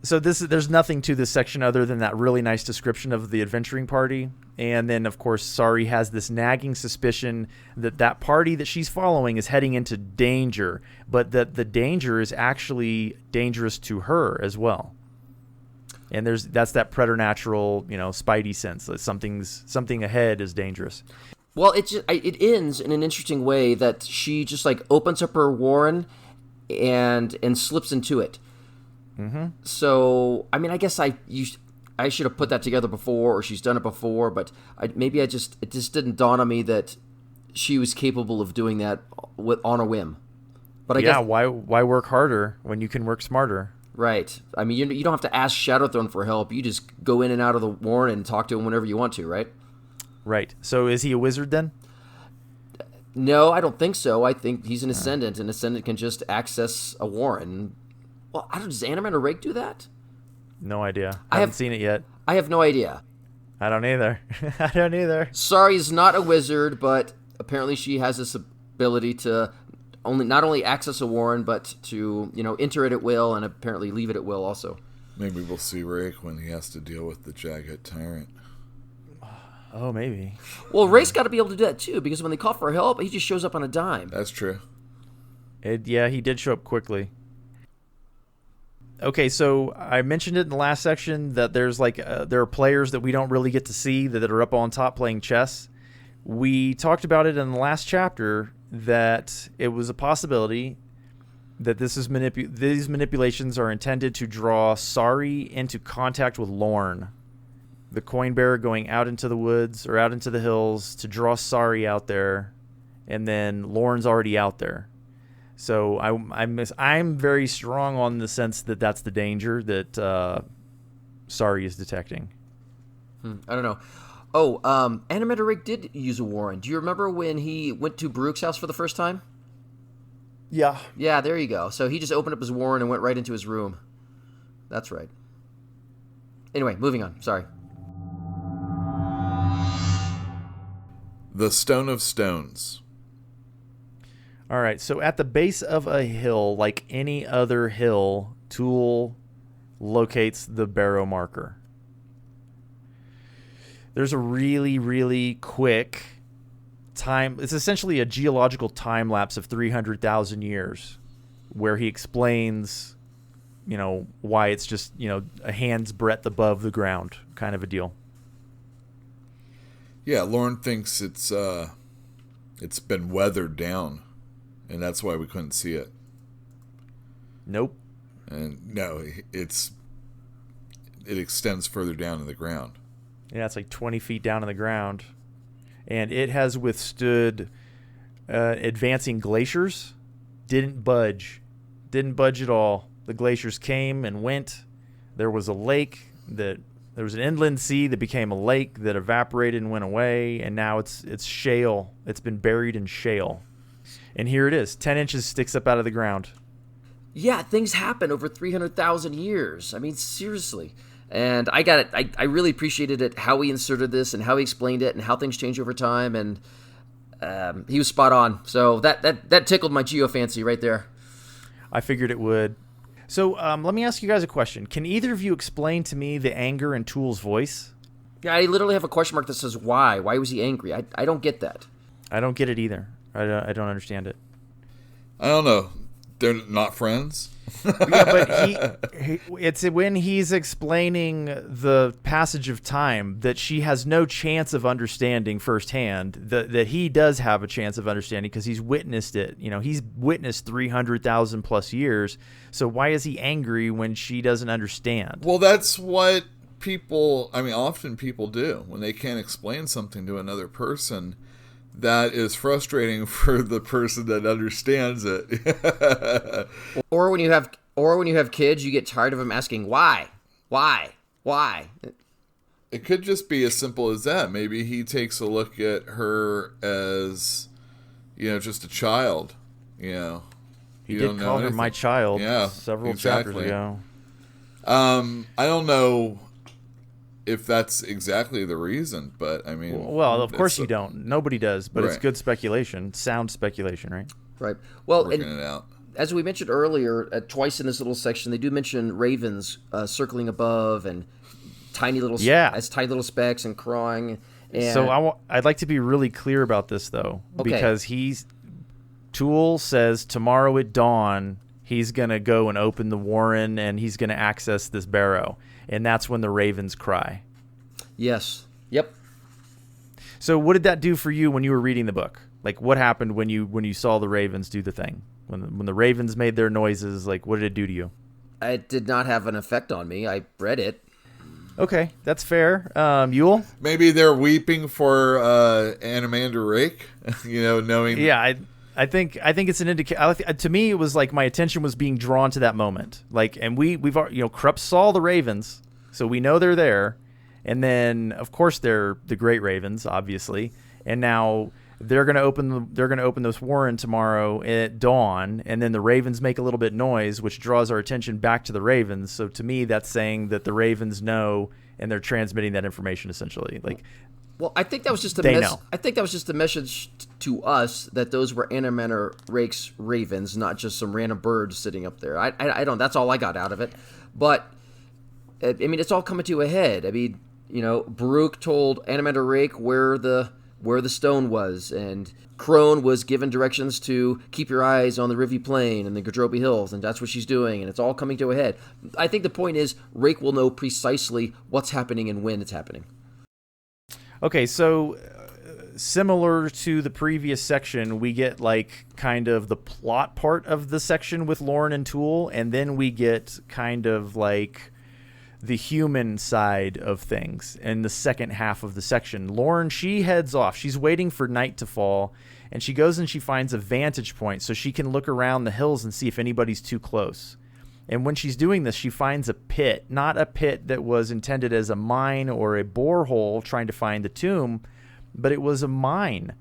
So there's nothing to this section other than that really nice description of the adventuring party. And then, of course, Sari has this nagging suspicion that party that she's following is heading into danger, but that the danger is actually dangerous to her as well. And that's that preternatural, spidey sense that something ahead is dangerous. Well, it ends in an interesting way that she just, like, opens up her warren and slips into it. Mm-hmm. So, I mean, I guess I should have put that together before, or she's done it before, but it just didn't dawn on me that she was capable of doing that on a whim. But I guess why work harder when you can work smarter? Right. I mean, you don't have to ask Shadowthrone for help. You just go in and out of the warren and talk to him whenever you want to, right? Right. So is he a wizard then? No, I don't think so. I think he's an Ascendant, and Ascendant can just access a warren. Well, does Animan or Rake do that? No idea. I haven't seen it yet. I have no idea. I don't either. Sari's not a wizard, but apparently she has this ability to not only access a warren, but to enter it at will, and apparently leave it at will also. Maybe we'll see Rake when he has to deal with the Jagged Tyrant. Oh, maybe. Well, Rake's got to be able to do that too, because when they call for help, he just shows up on a dime. That's true. He did show up quickly. Okay, so I mentioned it in the last section that there's there are players that we don't really get to see that are up on top playing chess. We talked about it in the last chapter that it was a possibility that these manipulations are intended to draw Sari into contact with Lorn, the coin bearer going out into the woods or out into the hills to draw Sari out there, and then Lorn's already out there. So I'm very strong on the sense that that's the danger that Sari is detecting. I don't know. Oh, Animator Rake did use a warren. Do you remember when he went to Baruch's house for the first time? Yeah. Yeah, there you go. So he just opened up his warren and went right into his room. That's right. Anyway, moving on. Sorry. The Stone of Stones. All right, so at the base of a hill, like any other hill, Tool locates the barrow marker. There's a really, really quick time. It's essentially a geological time lapse of 300,000 years where he explains, why it's just, a hand's breadth above the ground kind of a deal. Yeah, Lorn thinks it's been weathered down. And that's why we couldn't see it. Nope. And no, it extends further down in the ground. Yeah, it's like 20 feet down in the ground. And it has withstood advancing glaciers. Didn't budge at all. The glaciers came and went. there was a lake that there was an inland sea that became a lake that evaporated and went away, and now it's shale. It's been buried in shale. And here it is, 10 inches sticks up out of the ground. Yeah, things happen over 300,000 years. I mean, seriously. And I got it. I really appreciated it, how he inserted this and how he explained it and how things change over time. And he was spot on. So that tickled my geofancy right there. I figured it would. So let me ask you guys a question. Can either of you explain to me the anger in Tool's voice? Yeah, I literally have a question mark that says why. Why was he angry? I don't get that. I don't get it either. I don't understand it. I don't know. They're not friends? Yeah, but it's when he's explaining the passage of time that she has no chance of understanding firsthand, that he does have a chance of understanding because he's witnessed it. You know, he's witnessed 300,000 plus years. So why is he angry when she doesn't understand? Well, that's what often people do when they can't explain something to another person. That is frustrating for the person that understands it. Or when you have kids, you get tired of them asking why. It could just be as simple as that. Maybe he takes a look at her as, just a child. He did call her my child. Several chapters ago. I don't know if that's exactly the reason, but I mean... Well, of course you don't. Nobody does, but It's good speculation. Sound speculation, right? Right. Well, working it out. As we mentioned earlier, twice in this little section, they do mention ravens circling above and tiny little specks and crawling. And so I'd like to be really clear about this, though, because Tool says tomorrow at dawn, he's going to go and open the warren and he's going to access this barrow. And that's when the ravens cry. Yes. Yep. So what did that do for you when you were reading the book? Like, what happened when you saw the ravens do the thing? When the ravens made their noises, like, what did it do to you? It did not have an effect on me. I read it. Okay, that's fair. Yule? Maybe they're weeping for Animander Rake, knowing... Yeah, I think it's an indication. To me, it was like my attention was being drawn to that moment. Like, and we've Kruppe saw the ravens, so we know they're there, and then of course they're the great ravens, obviously, and now they're gonna open this warren tomorrow at dawn, and then the ravens make a little bit noise, which draws our attention back to the ravens. So to me, that's saying that the ravens know, and they're transmitting that information essentially. Like. Well, I think that was just a message to us that those were Animander Rake's ravens, not just some random bird sitting up there. I don't. That's all I got out of it. But I mean, it's all coming to a head. I mean, Baruch told Animander Rake where the stone was, and Crone was given directions to keep your eyes on the Rivi Plain and the Gadrobi Hills, and that's what she's doing, and it's all coming to a head. I think the point is Rake will know precisely what's happening and when it's happening. Okay, so similar to the previous section, we get like kind of the plot part of the section with Lorn and Tool, and then we get kind of like the human side of things in the second half of the section. Lorn, she heads off. She's waiting for night to fall, and she goes and she finds a vantage point so she can look around the hills and see if anybody's too close. And when she's doing this, she finds a pit, not a pit that was intended as a mine or a borehole trying to find the tomb, but it was a mine,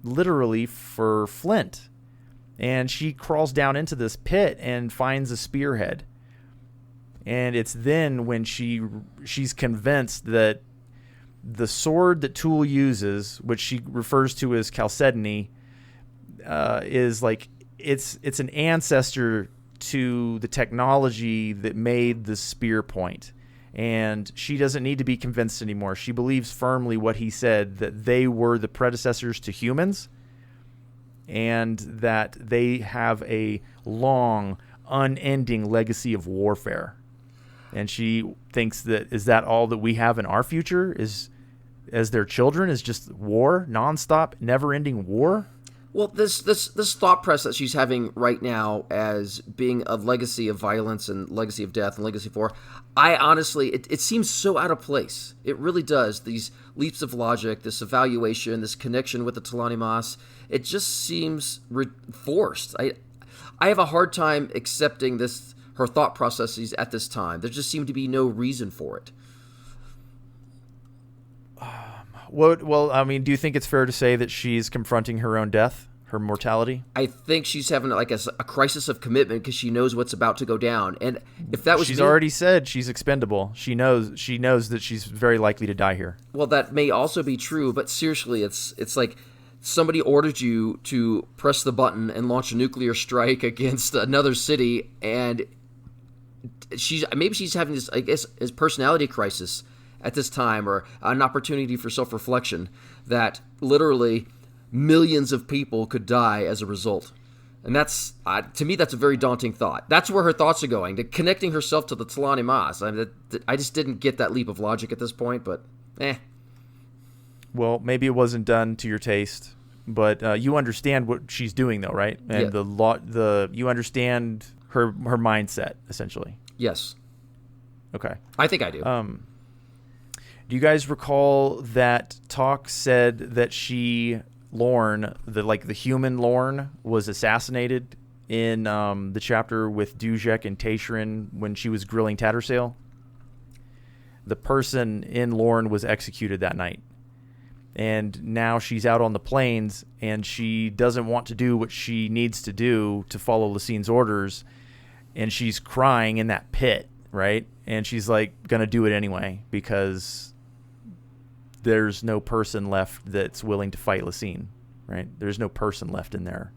literally for flint. And she crawls down into this pit and finds a spearhead. And it's then when she's convinced that the sword that Tool uses, which she refers to as Chalcedony, is like it's an ancestor to the technology that made the spear point. And she doesn't need to be convinced anymore. She believes firmly what he said, that they were the predecessors to humans and that they have a long, unending legacy of warfare. And she thinks that, is that all that we have in our future? Is as their children is just war, nonstop, never-ending war? Well, this thought process that she's having right now as being a legacy of violence and legacy of death and legacy of war, I honestly, it seems so out of place. It really does. These leaps of logic, this evaluation, this connection with the Telanimas, it just seems forced. I have a hard time accepting this, her thought processes at this time. There just seemed to be no reason for it. Well, I mean, do you think it's fair to say that she's confronting her own death, her mortality? I think she's having like a crisis of commitment because she knows what's about to go down. And if that was she's already said she's expendable. She knows that she's very likely to die here. Well, that may also be true, but seriously, it's like somebody ordered you to press the button and launch a nuclear strike against another city, and maybe she's having this, I guess, his personality crisis at this time, or an opportunity for self-reflection that literally millions of people could die as a result. And that's, to me, that's a very daunting thought. That's where her thoughts are going, to connecting herself to the Tlani Mas. I just didn't get that leap of logic at this point, but Well, maybe it wasn't done to your taste, but you understand what she's doing, though, right? And you understand her mindset, essentially. Yes. Okay. I think I do. Do you guys recall that Talk said that Lorn, the human Lorn, was assassinated in the chapter with Duzek and Taishrin when she was grilling Tattersail? The person in Lorn was executed that night. And now she's out on the plains, and she doesn't want to do what she needs to do to follow Lassine's orders, and she's crying in that pit, right? And she's like gonna do it anyway because there's no person left that's willing to fight Lassine, right? There's no person left in there.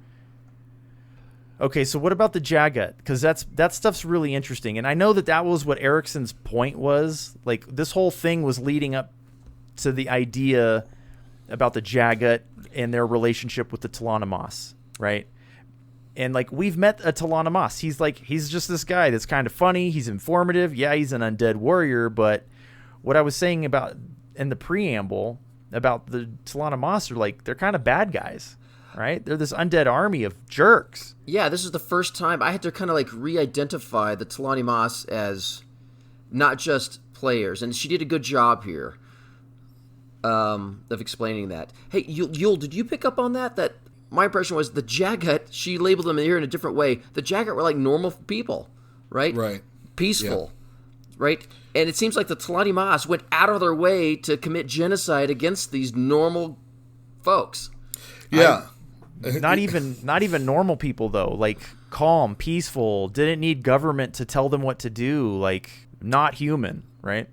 Okay, so what about the Jagat? Because that stuff's really interesting, and I know that was what Erikson's point was. Like, this whole thing was leading up to the idea about the Jagat and their relationship with the Tlanamas, right? And like, we've met a Tlanamas. He's just this guy that's kind of funny. He's informative. Yeah, he's an undead warrior. But what I was saying about in the preamble about the Tlanamas are they're kind of bad guys, right? They're this undead army of jerks. Yeah, this is the first time I had to kind of re-identify the Tlanamas as not just players, and she did a good job here of explaining that. Hey, Yul, did you pick up on that? That my impression was the Jagat, she labeled them here in a different way. The Jagat were like normal people, right? Right. Peaceful, right? And it seems like the Tlanamas went out of their way to commit genocide against these normal folks. Yeah. Not even normal people, though. Like, calm, peaceful, didn't need government to tell them what to do. Like, not human, right?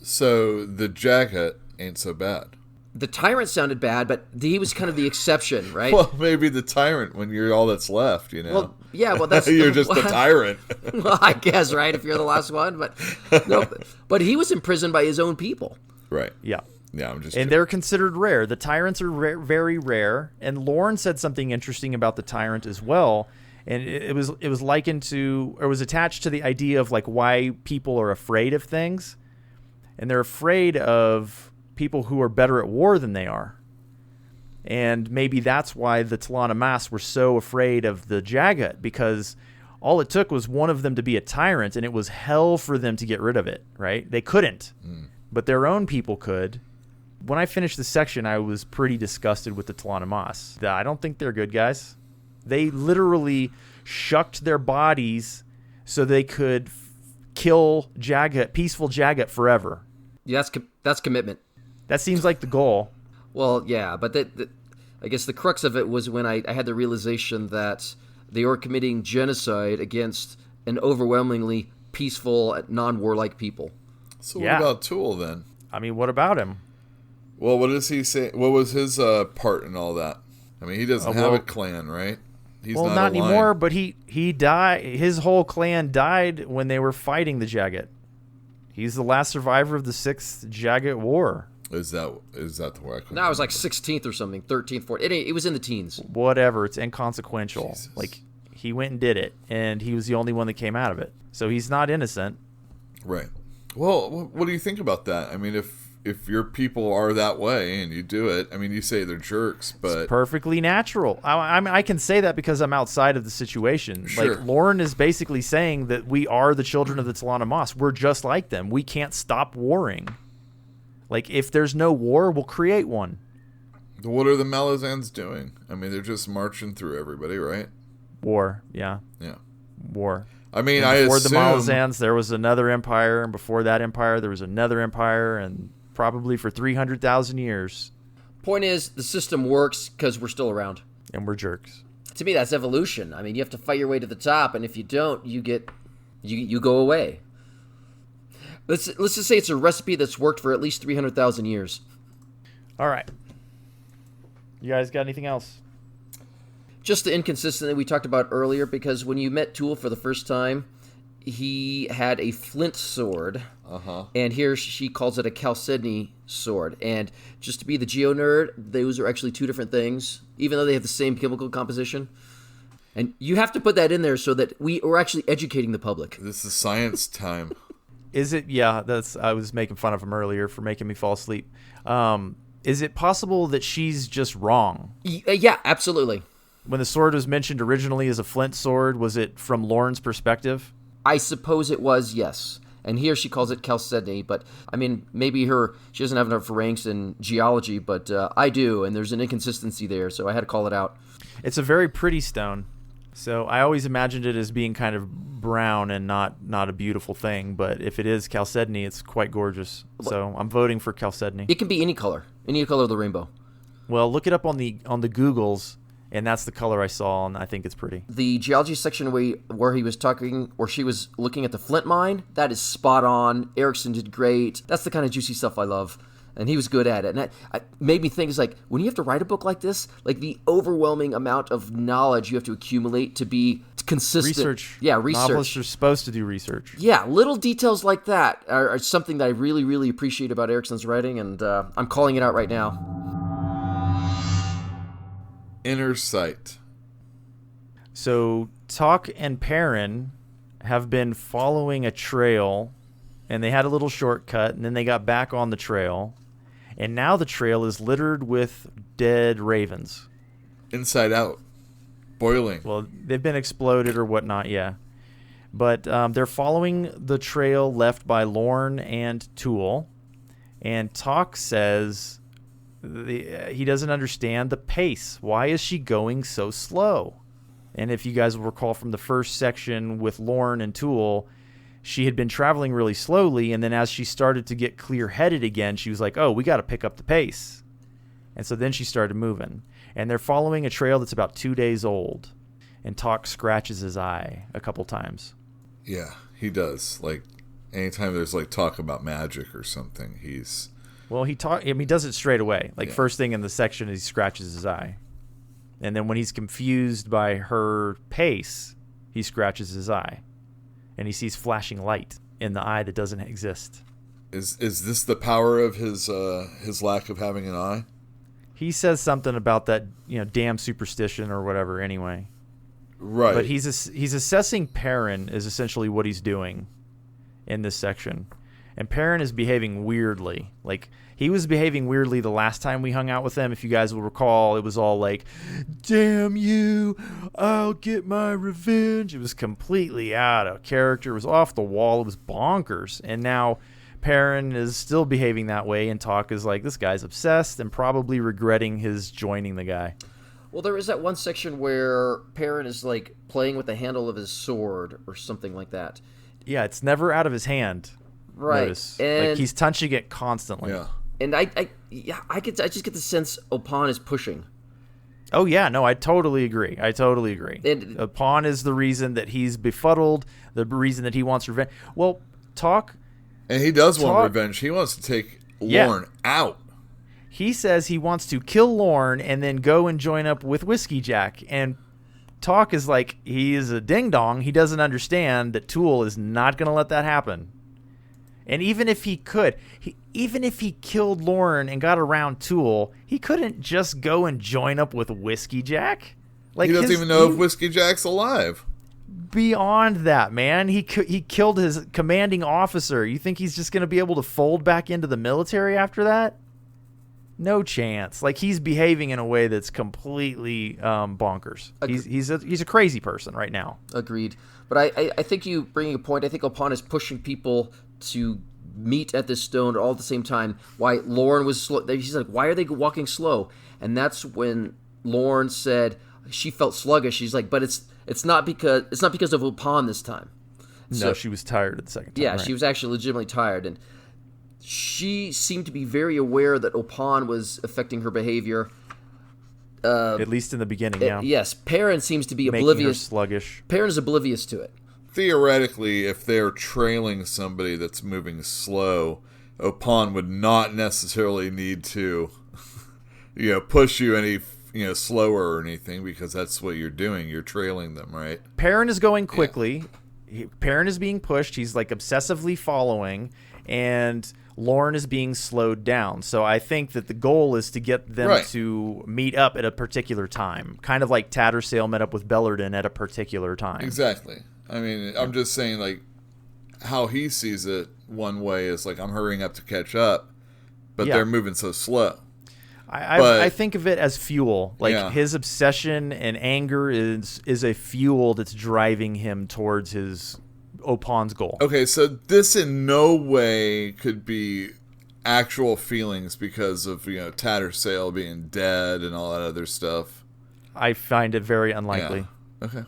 So the Jagat ain't so bad. The tyrant sounded bad, but he was kind of the exception, right? Well, maybe the tyrant when you're all that's left, you know. Well, yeah, well, that's you're just the tyrant. Well, I guess, right, if you're the last one, but no, but he was imprisoned by his own people. Right. Yeah. Yeah, I'm just. And they're considered rare. The tyrants are very rare. And Lorn said something interesting about the tyrant as well. And it was likened to, or was attached to the idea of why people are afraid of things, and they're afraid of people who are better at war than they are. And maybe that's why the Tlanamas were so afraid of the Jagat, because all it took was one of them to be a tyrant, and it was hell for them to get rid of it, right? They couldn't, but their own people could. When I finished the section, I was pretty disgusted with the Tlanamas. I don't think they're good guys. They literally shucked their bodies so they could kill Jagat, peaceful Jagat, forever. Yeah, that's commitment. That seems like the goal. Well, yeah, but I guess the crux of it was when I had the realization that they were committing genocide against an overwhelmingly peaceful, non-warlike people. So what about Tool then? I mean, what about him? Well, what does he say? What was his part in all that? I mean, he doesn't have a clan, right? He's not anymore, but he died. His whole clan died when they were fighting the Jagat. He's the last survivor of the 6th Jagat War. Is that the way I couldn't No, it was like remember. 16th or something, 13th, 14th. It was in the teens. Whatever, it's inconsequential. Jesus. Like, he went and did it, and he was the only one that came out of it. So he's not innocent. Right. Well, what do you think about that? I mean, if your people are that way and you do it, I mean, you say they're jerks, but It's perfectly natural. I can say that because I'm outside of the situation. Sure. Like, Lorn is basically saying that we are the children of the Tlanamas. We're just like them. We can't stop warring. Like, if there's no war, we'll create one. what are the Malazans doing? I mean, they're just marching through everybody, right? War, yeah. Yeah. War. I mean, And before the assume... Malazans, there was another empire, and before that empire, there was another empire, and probably for 300,000 years. Point is, the system works because we're still around. And we're jerks. To me, that's evolution. I mean, you have to fight your way to the top, and if you don't, you go away. Let's just say it's a recipe that's worked for at least 300,000 years. All right. You guys got anything else? Just the inconsistency we talked about earlier, because when you met Tool for the first time, he had a flint sword, and here she calls it a chalcedony sword. And just to be the geo nerd, those are actually two different things, even though they have the same chemical composition. And you have to put that in there so that we're actually educating the public. This is science time. Is it? Yeah, I was making fun of him earlier for making me fall asleep. Is it possible that she's just wrong? Yeah, absolutely. When the sword was mentioned originally as a flint sword, was it from Lorn's perspective? I suppose it was, yes. And here she calls it chalcedony, but I mean, maybe she doesn't have enough ranks in geology, but I do, and there's an inconsistency there, so I had to call it out. It's a very pretty stone. So I always imagined it as being kind of brown and not a beautiful thing, but if it is chalcedony, it's quite gorgeous. So I'm voting for chalcedony. It can be any color of the rainbow. Well, look it up on the Googles, and that's the color I saw, and I think it's pretty. The geology section where he was talking, or she was looking at the flint mine, that is spot on. Erikson did great. That's the kind of juicy stuff I love. And he was good at it. And that made me think, it's like, when you have to write a book like this, like the overwhelming amount of knowledge you have to accumulate to be consistent. Research. Yeah, research. Novelists are supposed to do research. Yeah, little details like that are something that I really, really appreciate about Erikson's writing, and I'm calling it out right now. Inner sight. So Tok and Paran have been following a trail, and they had a little shortcut, and then they got back on the trail. And now the trail is littered with dead ravens. Inside out. Boiling. Well, they've been exploded or whatnot, yeah. But they're following the trail left by Lorn and Tool. And Tok says he doesn't understand the pace. Why is she going so slow? And if you guys will recall from the first section with Lorn and Tool, she had been traveling really slowly, and then as she started to get clear-headed again, she was like, oh, we got to pick up the pace. And so then she started moving. And they're following a trail that's about 2 days old. And Tok scratches his eye a couple times. Yeah, he does. Like, anytime there's, like, talk about magic or something, he's... Well, he does it straight away. Like, Yeah. First thing in the section, he scratches his eye. And then when he's confused by her pace, he scratches his eye. And he sees flashing light in the eye that doesn't exist. Is this the power of his lack of having an eye? He says something about that, damn superstition or whatever anyway. Right. But he's assessing Paran is essentially what he's doing in this section. And Paran is behaving weirdly. Like, he was behaving weirdly the last time we hung out with him. If you guys will recall, it was all like, damn you, I'll get my revenge. It was completely out of character. It was off the wall. It was bonkers. And now Paran is still behaving that way, and Tok is like, this guy's obsessed and probably regretting his joining the guy. Well, there is that one section where Paran is like playing with the handle of his sword or something like that. Yeah, it's never out of his hand. Right. Notice. And like, he's touching it constantly. Yeah. And I just get the sense Opon is pushing. Oh, yeah. No, I totally agree. And Pawn is the reason that he's befuddled, the reason that he wants revenge. Well, Tok... And he does want revenge. He wants to take Lorn out. He says he wants to kill Lorn and then go and join up with Whiskey Jack. And Tok is like, he is a ding-dong. He doesn't understand that Tool is not going to let that happen. And even if he could, even if he killed Lorn and got around Tool, he couldn't just go and join up with Whiskey Jack. Like, he doesn't even know if Whiskey Jack's alive. Beyond that, man, he killed his commanding officer. You think he's just going to be able to fold back into the military after that? No chance. Like, he's behaving in a way that's completely bonkers. He's a crazy person right now. Agreed. But I think you bring a point. I think Opon is pushing people to meet at this stone all at the same time. Why Lorn was slow. He's like, why are they walking slow? And that's when Lorn said she felt sluggish. She's like, but it's not because of Opon this time. No, she was tired at the second time. Yeah, right. she was actually legitimately tired, and she seemed to be very aware that Opan was affecting her behavior. At least in the beginning, yeah. Yes, Paran seems to be Making oblivious. her sluggish. Paran is oblivious to it. Theoretically, if they're trailing somebody that's moving slow, Opan would not necessarily need to, push you any, slower or anything, because that's what you're doing. You're trailing them, right? Paran is going quickly. Paran is being pushed. He's like obsessively following, and Lorn is being slowed down. So I think that the goal is to get them to meet up at a particular time, kind of like Tattersail met up with Bellarden at a particular time. Exactly. I mean, I'm just saying, like, how he sees it one way is like, I'm hurrying up to catch up, but they're moving so slow. I think of it as fuel. Like, his obsession and anger is a fuel that's driving him towards his Opan's goal. Okay, so this in no way could be actual feelings because of, Tattersail being dead and all that other stuff. I find it very unlikely. Yeah. Okay.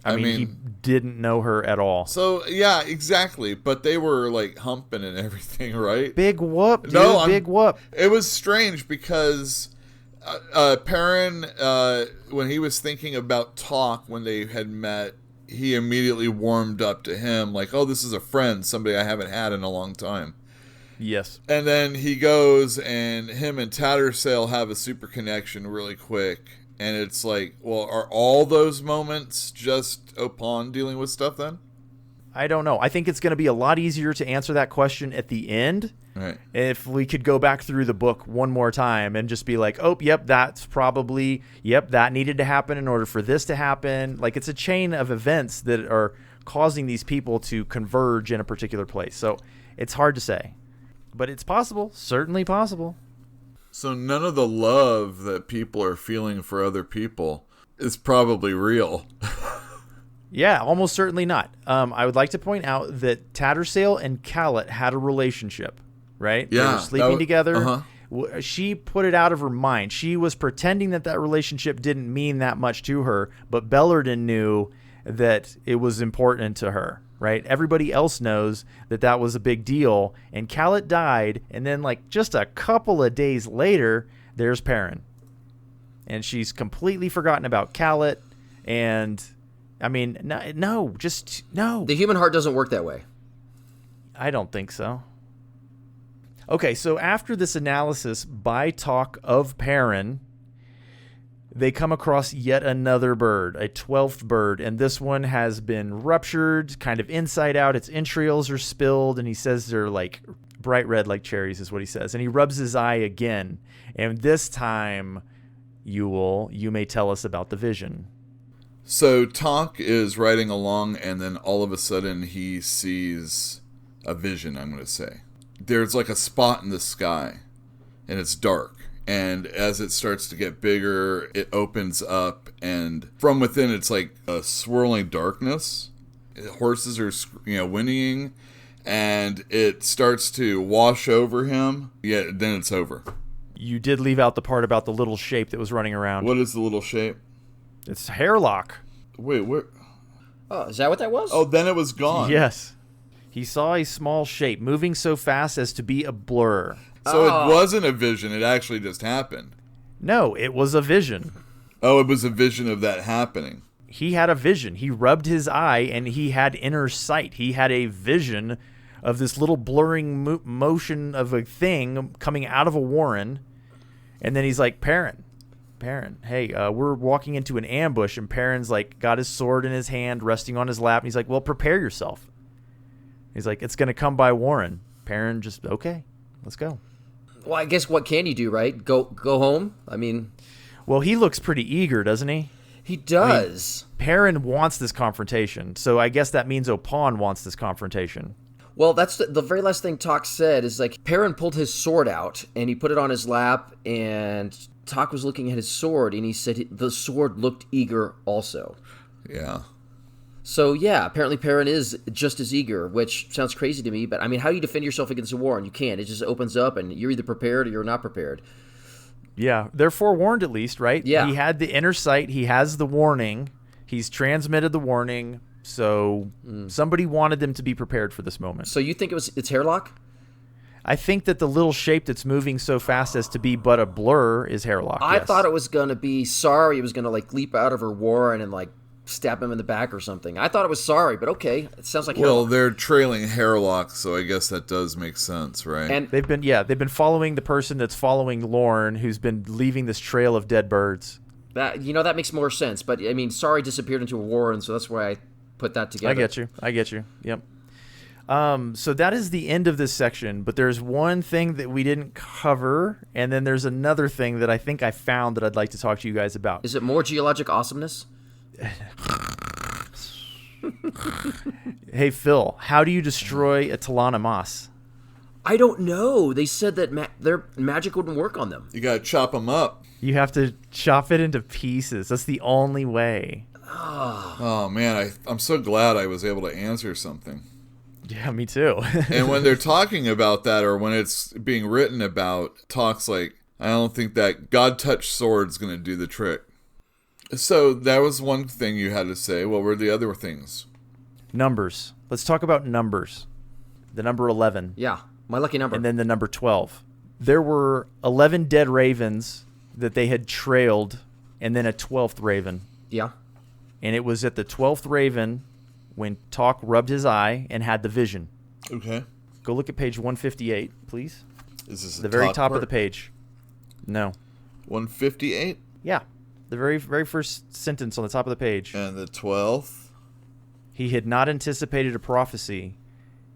I mean, he didn't know her at all. So, yeah, exactly. But they were, like, humping and everything, right? Big whoop, dude. Big whoop. It was strange because Paran, when he was thinking about talk when they had met, he immediately warmed up to him, like, oh, this is a friend, somebody I haven't had in a long time. Yes. And then he goes, and him and Tattersail have a super connection really quick. And it's like, well, are all those moments just Opan dealing with stuff then? I don't know. I think it's going to be a lot easier to answer that question at the end. Right. If we could go back through the book one more time and just be like, oh, yep, that's probably, that needed to happen in order for this to happen. Like, it's a chain of events that are causing these people to converge in a particular place. So it's hard to say. But it's possible. Certainly possible. So none of the love that people are feeling for other people is probably real. Yeah, almost certainly not. I would like to point out that Tattersail and Callett had a relationship, right? Yeah. They were sleeping together. Uh-huh. She put it out of her mind. She was pretending that relationship didn't mean that much to her, but Bellarden knew that it was important to her, right? Everybody else knows that was a big deal, and Callett died, and then like just a couple of days later, there's Paran. And she's completely forgotten about Callett, and I mean, no. The human heart doesn't work that way. I don't think so. Okay, so after this analysis by talk of Paran, they come across yet another bird, a 12th bird, and this one has been ruptured, kind of inside out. Its entrails are spilled, and he says they're like bright red like cherries is what he says. And he rubs his eye again, and this time, you may tell us about the vision. So Tonk is riding along, and then all of a sudden he sees a vision, I'm going to say. There's like a spot in the sky, and it's dark. And as it starts to get bigger, it opens up, and from within it's like a swirling darkness. Horses are, whinnying, and it starts to wash over him. Yeah, then it's over. You did leave out the part about the little shape that was running around. What is the little shape? It's Hairlock. Wait, where? Oh, is that what that was? Oh, then it was gone. Yes. He saw a small shape moving so fast as to be a blur. So it wasn't a vision. It actually just happened. No, it was a vision. Oh, it was a vision of that happening. He had a vision. He rubbed his eye, and he had inner sight. He had a vision of this little blurring motion of a thing coming out of a warren. And then he's like, Paran, hey, we're walking into an ambush. And Paran's like got his sword in his hand, resting on his lap. And he's like, well, prepare yourself. He's like, it's going to come by warren. Paran just, okay, let's go. Well, I guess what can you do, right? Go home? I mean... Well, he looks pretty eager, doesn't he? He does. I mean, Paran wants this confrontation, so I guess that means Opan wants this confrontation. Well, that's the very last thing Tok said is like Paran pulled his sword out and he put it on his lap, and Tok was looking at his sword and he said the sword looked eager also. Yeah. So yeah, apparently Paran is just as eager, which sounds crazy to me, but I mean, how do you defend yourself against a war? And you can't. It just opens up and you're either prepared or you're not prepared. Yeah, they're forewarned at least, right? Yeah. He had the inner sight. He has the warning. He's transmitted the warning. So somebody wanted them to be prepared for this moment. So you think it's hairlock? I think that the little shape that's moving so fast as to be but a blur is hairlock. I yes. thought it was going to be Sorry. It was going to like leap out of her warren and like stab him in the back or something. I thought it was Sorry, but okay. It sounds like Well, hairlock. they're trailing hairlock, so I guess that does make sense, right? And They've been following the person that's following Lorn, who's been leaving this trail of dead birds. that that makes more sense. But I mean, Sorry disappeared into a warren, so that's why I put that together. I get you. Yep. So that is the end of this section, but there's one thing that we didn't cover, and then there's another thing that I think I found that I'd like to talk to you guys about. Is it more geologic awesomeness? Hey, Phil, how do you destroy a Talana Moss? I don't know. They said that their magic wouldn't work on them. You gotta chop them up. You have to chop it into pieces. That's the only way. Oh, man, I'm so glad I was able to answer something. Yeah, me too. And when they're talking about that, or when it's being written about, talks like, I don't think that God-touched sword's going to do the trick. So that was one thing you had to say. What were the other things? Numbers. Let's talk about numbers. The number 11. Yeah, my lucky number. And then the number 12. There were 11 dead ravens that they had trailed, and then a 12th raven. Yeah. And it was at the 12th raven when Talk rubbed his eye and had the vision. Okay. Go look at page 158, please. Is this The very top of the page. No. 158? Yeah. The very first sentence on the top of the page. And the 12th? He had not anticipated a prophecy,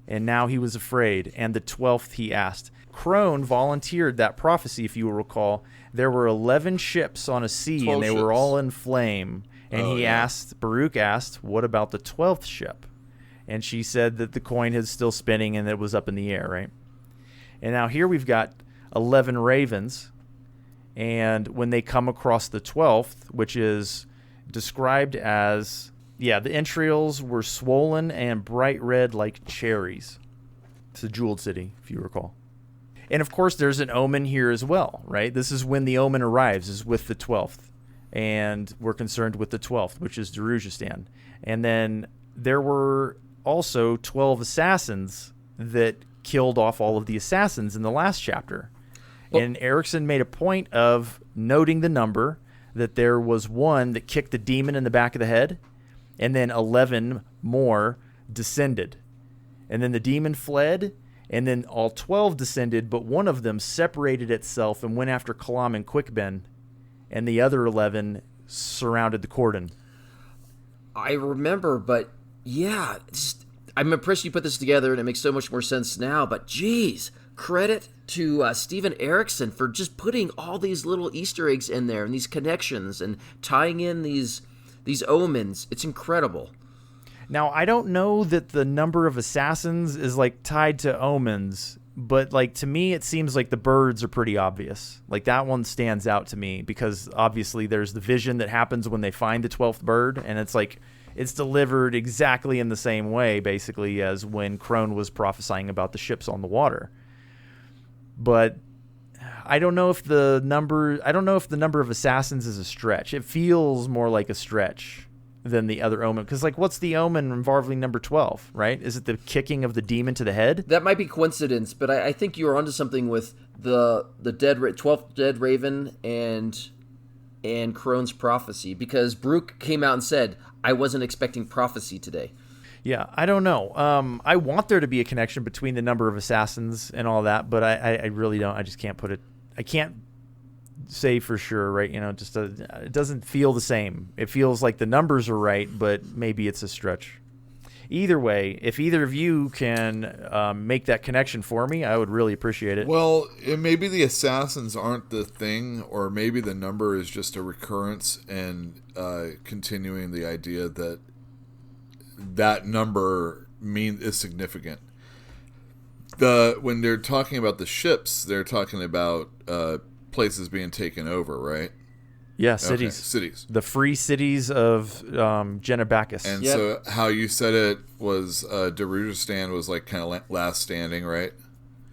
and now he was afraid. And the 12th he asked. Crone volunteered that prophecy, if you will recall. There were 11 ships on a sea, and they were all in flame. And Baruch asked, what about the 12th ship? And she said that the coin is still spinning and it was up in the air, right? And now here we've got 11 ravens. And when they come across the 12th, which is described as, the entrails were swollen and bright red like cherries. It's a jeweled city, if you recall. And of course, there's an omen here as well, right? This is when the omen arrives, is with the 12th. And we're concerned with the 12th, which is Darujistan. And then there were also 12 assassins that killed off all of the assassins in the last chapter. Well, and Erikson made a point of noting the number, that there was one that kicked the demon in the back of the head, and then 11 more descended. And then the demon fled, and then all 12 descended, but one of them separated itself and went after Kalam and Quickben, and the other 11 surrounded the cordon. I remember, but yeah, I'm impressed you put this together, and it makes so much more sense now. But geez, credit to Stephen Erikson for just putting all these little Easter eggs in there and these connections and tying in these omens. It's incredible. Now, I don't know that the number of assassins is like tied to omens, but like to me it seems like the birds are pretty obvious. Like that one stands out to me because obviously there's the vision that happens when they find the 12th bird, and it's like it's delivered exactly in the same way basically as when Crone was prophesying about the ships on the water. But I don't know if the number of assassins is a stretch. It feels more like a stretch than the other omen, because like what's the omen involving number 12, right? Is it the kicking of the demon to the head? That might be coincidence, but I think you were onto something with the 12th dead raven and Crone's prophecy, because Baruch came out and said, I wasn't expecting prophecy today. Yeah, I don't know. I want there to be a connection between the number of assassins and all that, but I really don't. I just can't put it. I can't say for sure, right? Just it doesn't feel the same. It feels like the numbers are right, but maybe it's a stretch. Either way, if either of you can make that connection for me, I would really appreciate it. Well, maybe the assassins aren't the thing, or maybe the number is just a recurrence and continuing the idea that number is significant. When they're talking about the ships, they're talking about places being taken over, right? Yeah, cities. Okay, cities. The free cities of Genebacus. And so how you said it was Darujistan was like kind of last standing, right?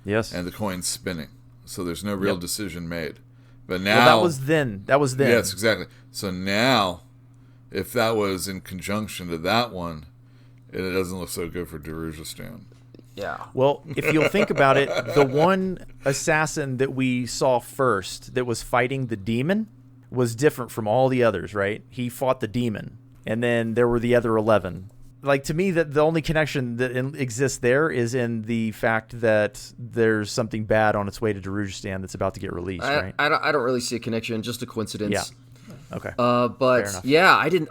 Yes. And the coin's spinning. So there's no real decision made. But now... Well, that was then. Yes, exactly. So now, if that was in conjunction to that one, And it doesn't look so good for Darujhistan. Yeah. Well, if you'll think about it, the one assassin that we saw first that was fighting the demon was different from all the others, right? He fought the demon, and then there were the other 11. Like, to me, that the only connection that exists there is in the fact that there's something bad on its way to Darujhistan that's about to get released, right? I don't really see a connection, just a coincidence. Yeah. Okay. But yeah, I didn't.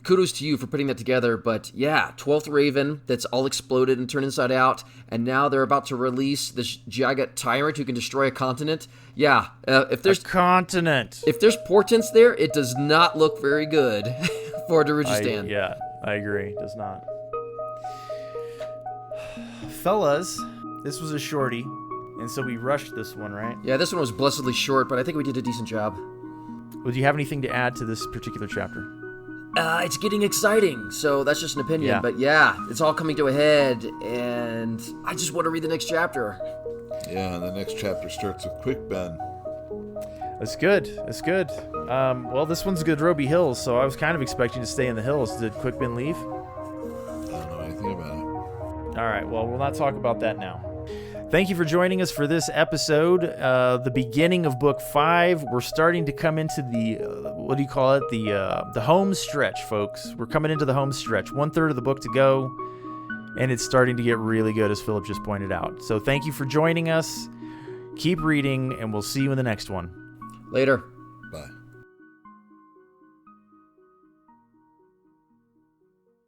Kudos to you for putting that together. But yeah, 12th Raven that's all exploded and turned inside out, and now they're about to release this Jagat tyrant who can destroy a continent. Yeah, if there's portents there, it does not look very good for Darujhistan. I agree. It does not. Fellas, this was a shorty, and so we rushed this one, right? Yeah, this one was blessedly short, but I think we did a decent job. Well, do you have anything to add to this particular chapter? It's getting exciting, so that's just an opinion. Yeah. But yeah, it's all coming to a head, and I just want to read the next chapter. Yeah, and the next chapter starts with Quick Ben. That's good. That's good. Well, this one's Godroby Hills, so I was kind of expecting to stay in the hills. Did Quickben leave? I don't know anything about it. All right. Well, we'll not talk about that now. Thank you for joining us for this episode, the beginning of Book 5. We're starting to come into the, what do you call it? The home stretch, folks. We're coming into the home stretch. 1/3 of the book to go, and it's starting to get really good, as Philip just pointed out. So thank you for joining us. Keep reading, and we'll see you in the next one. Later.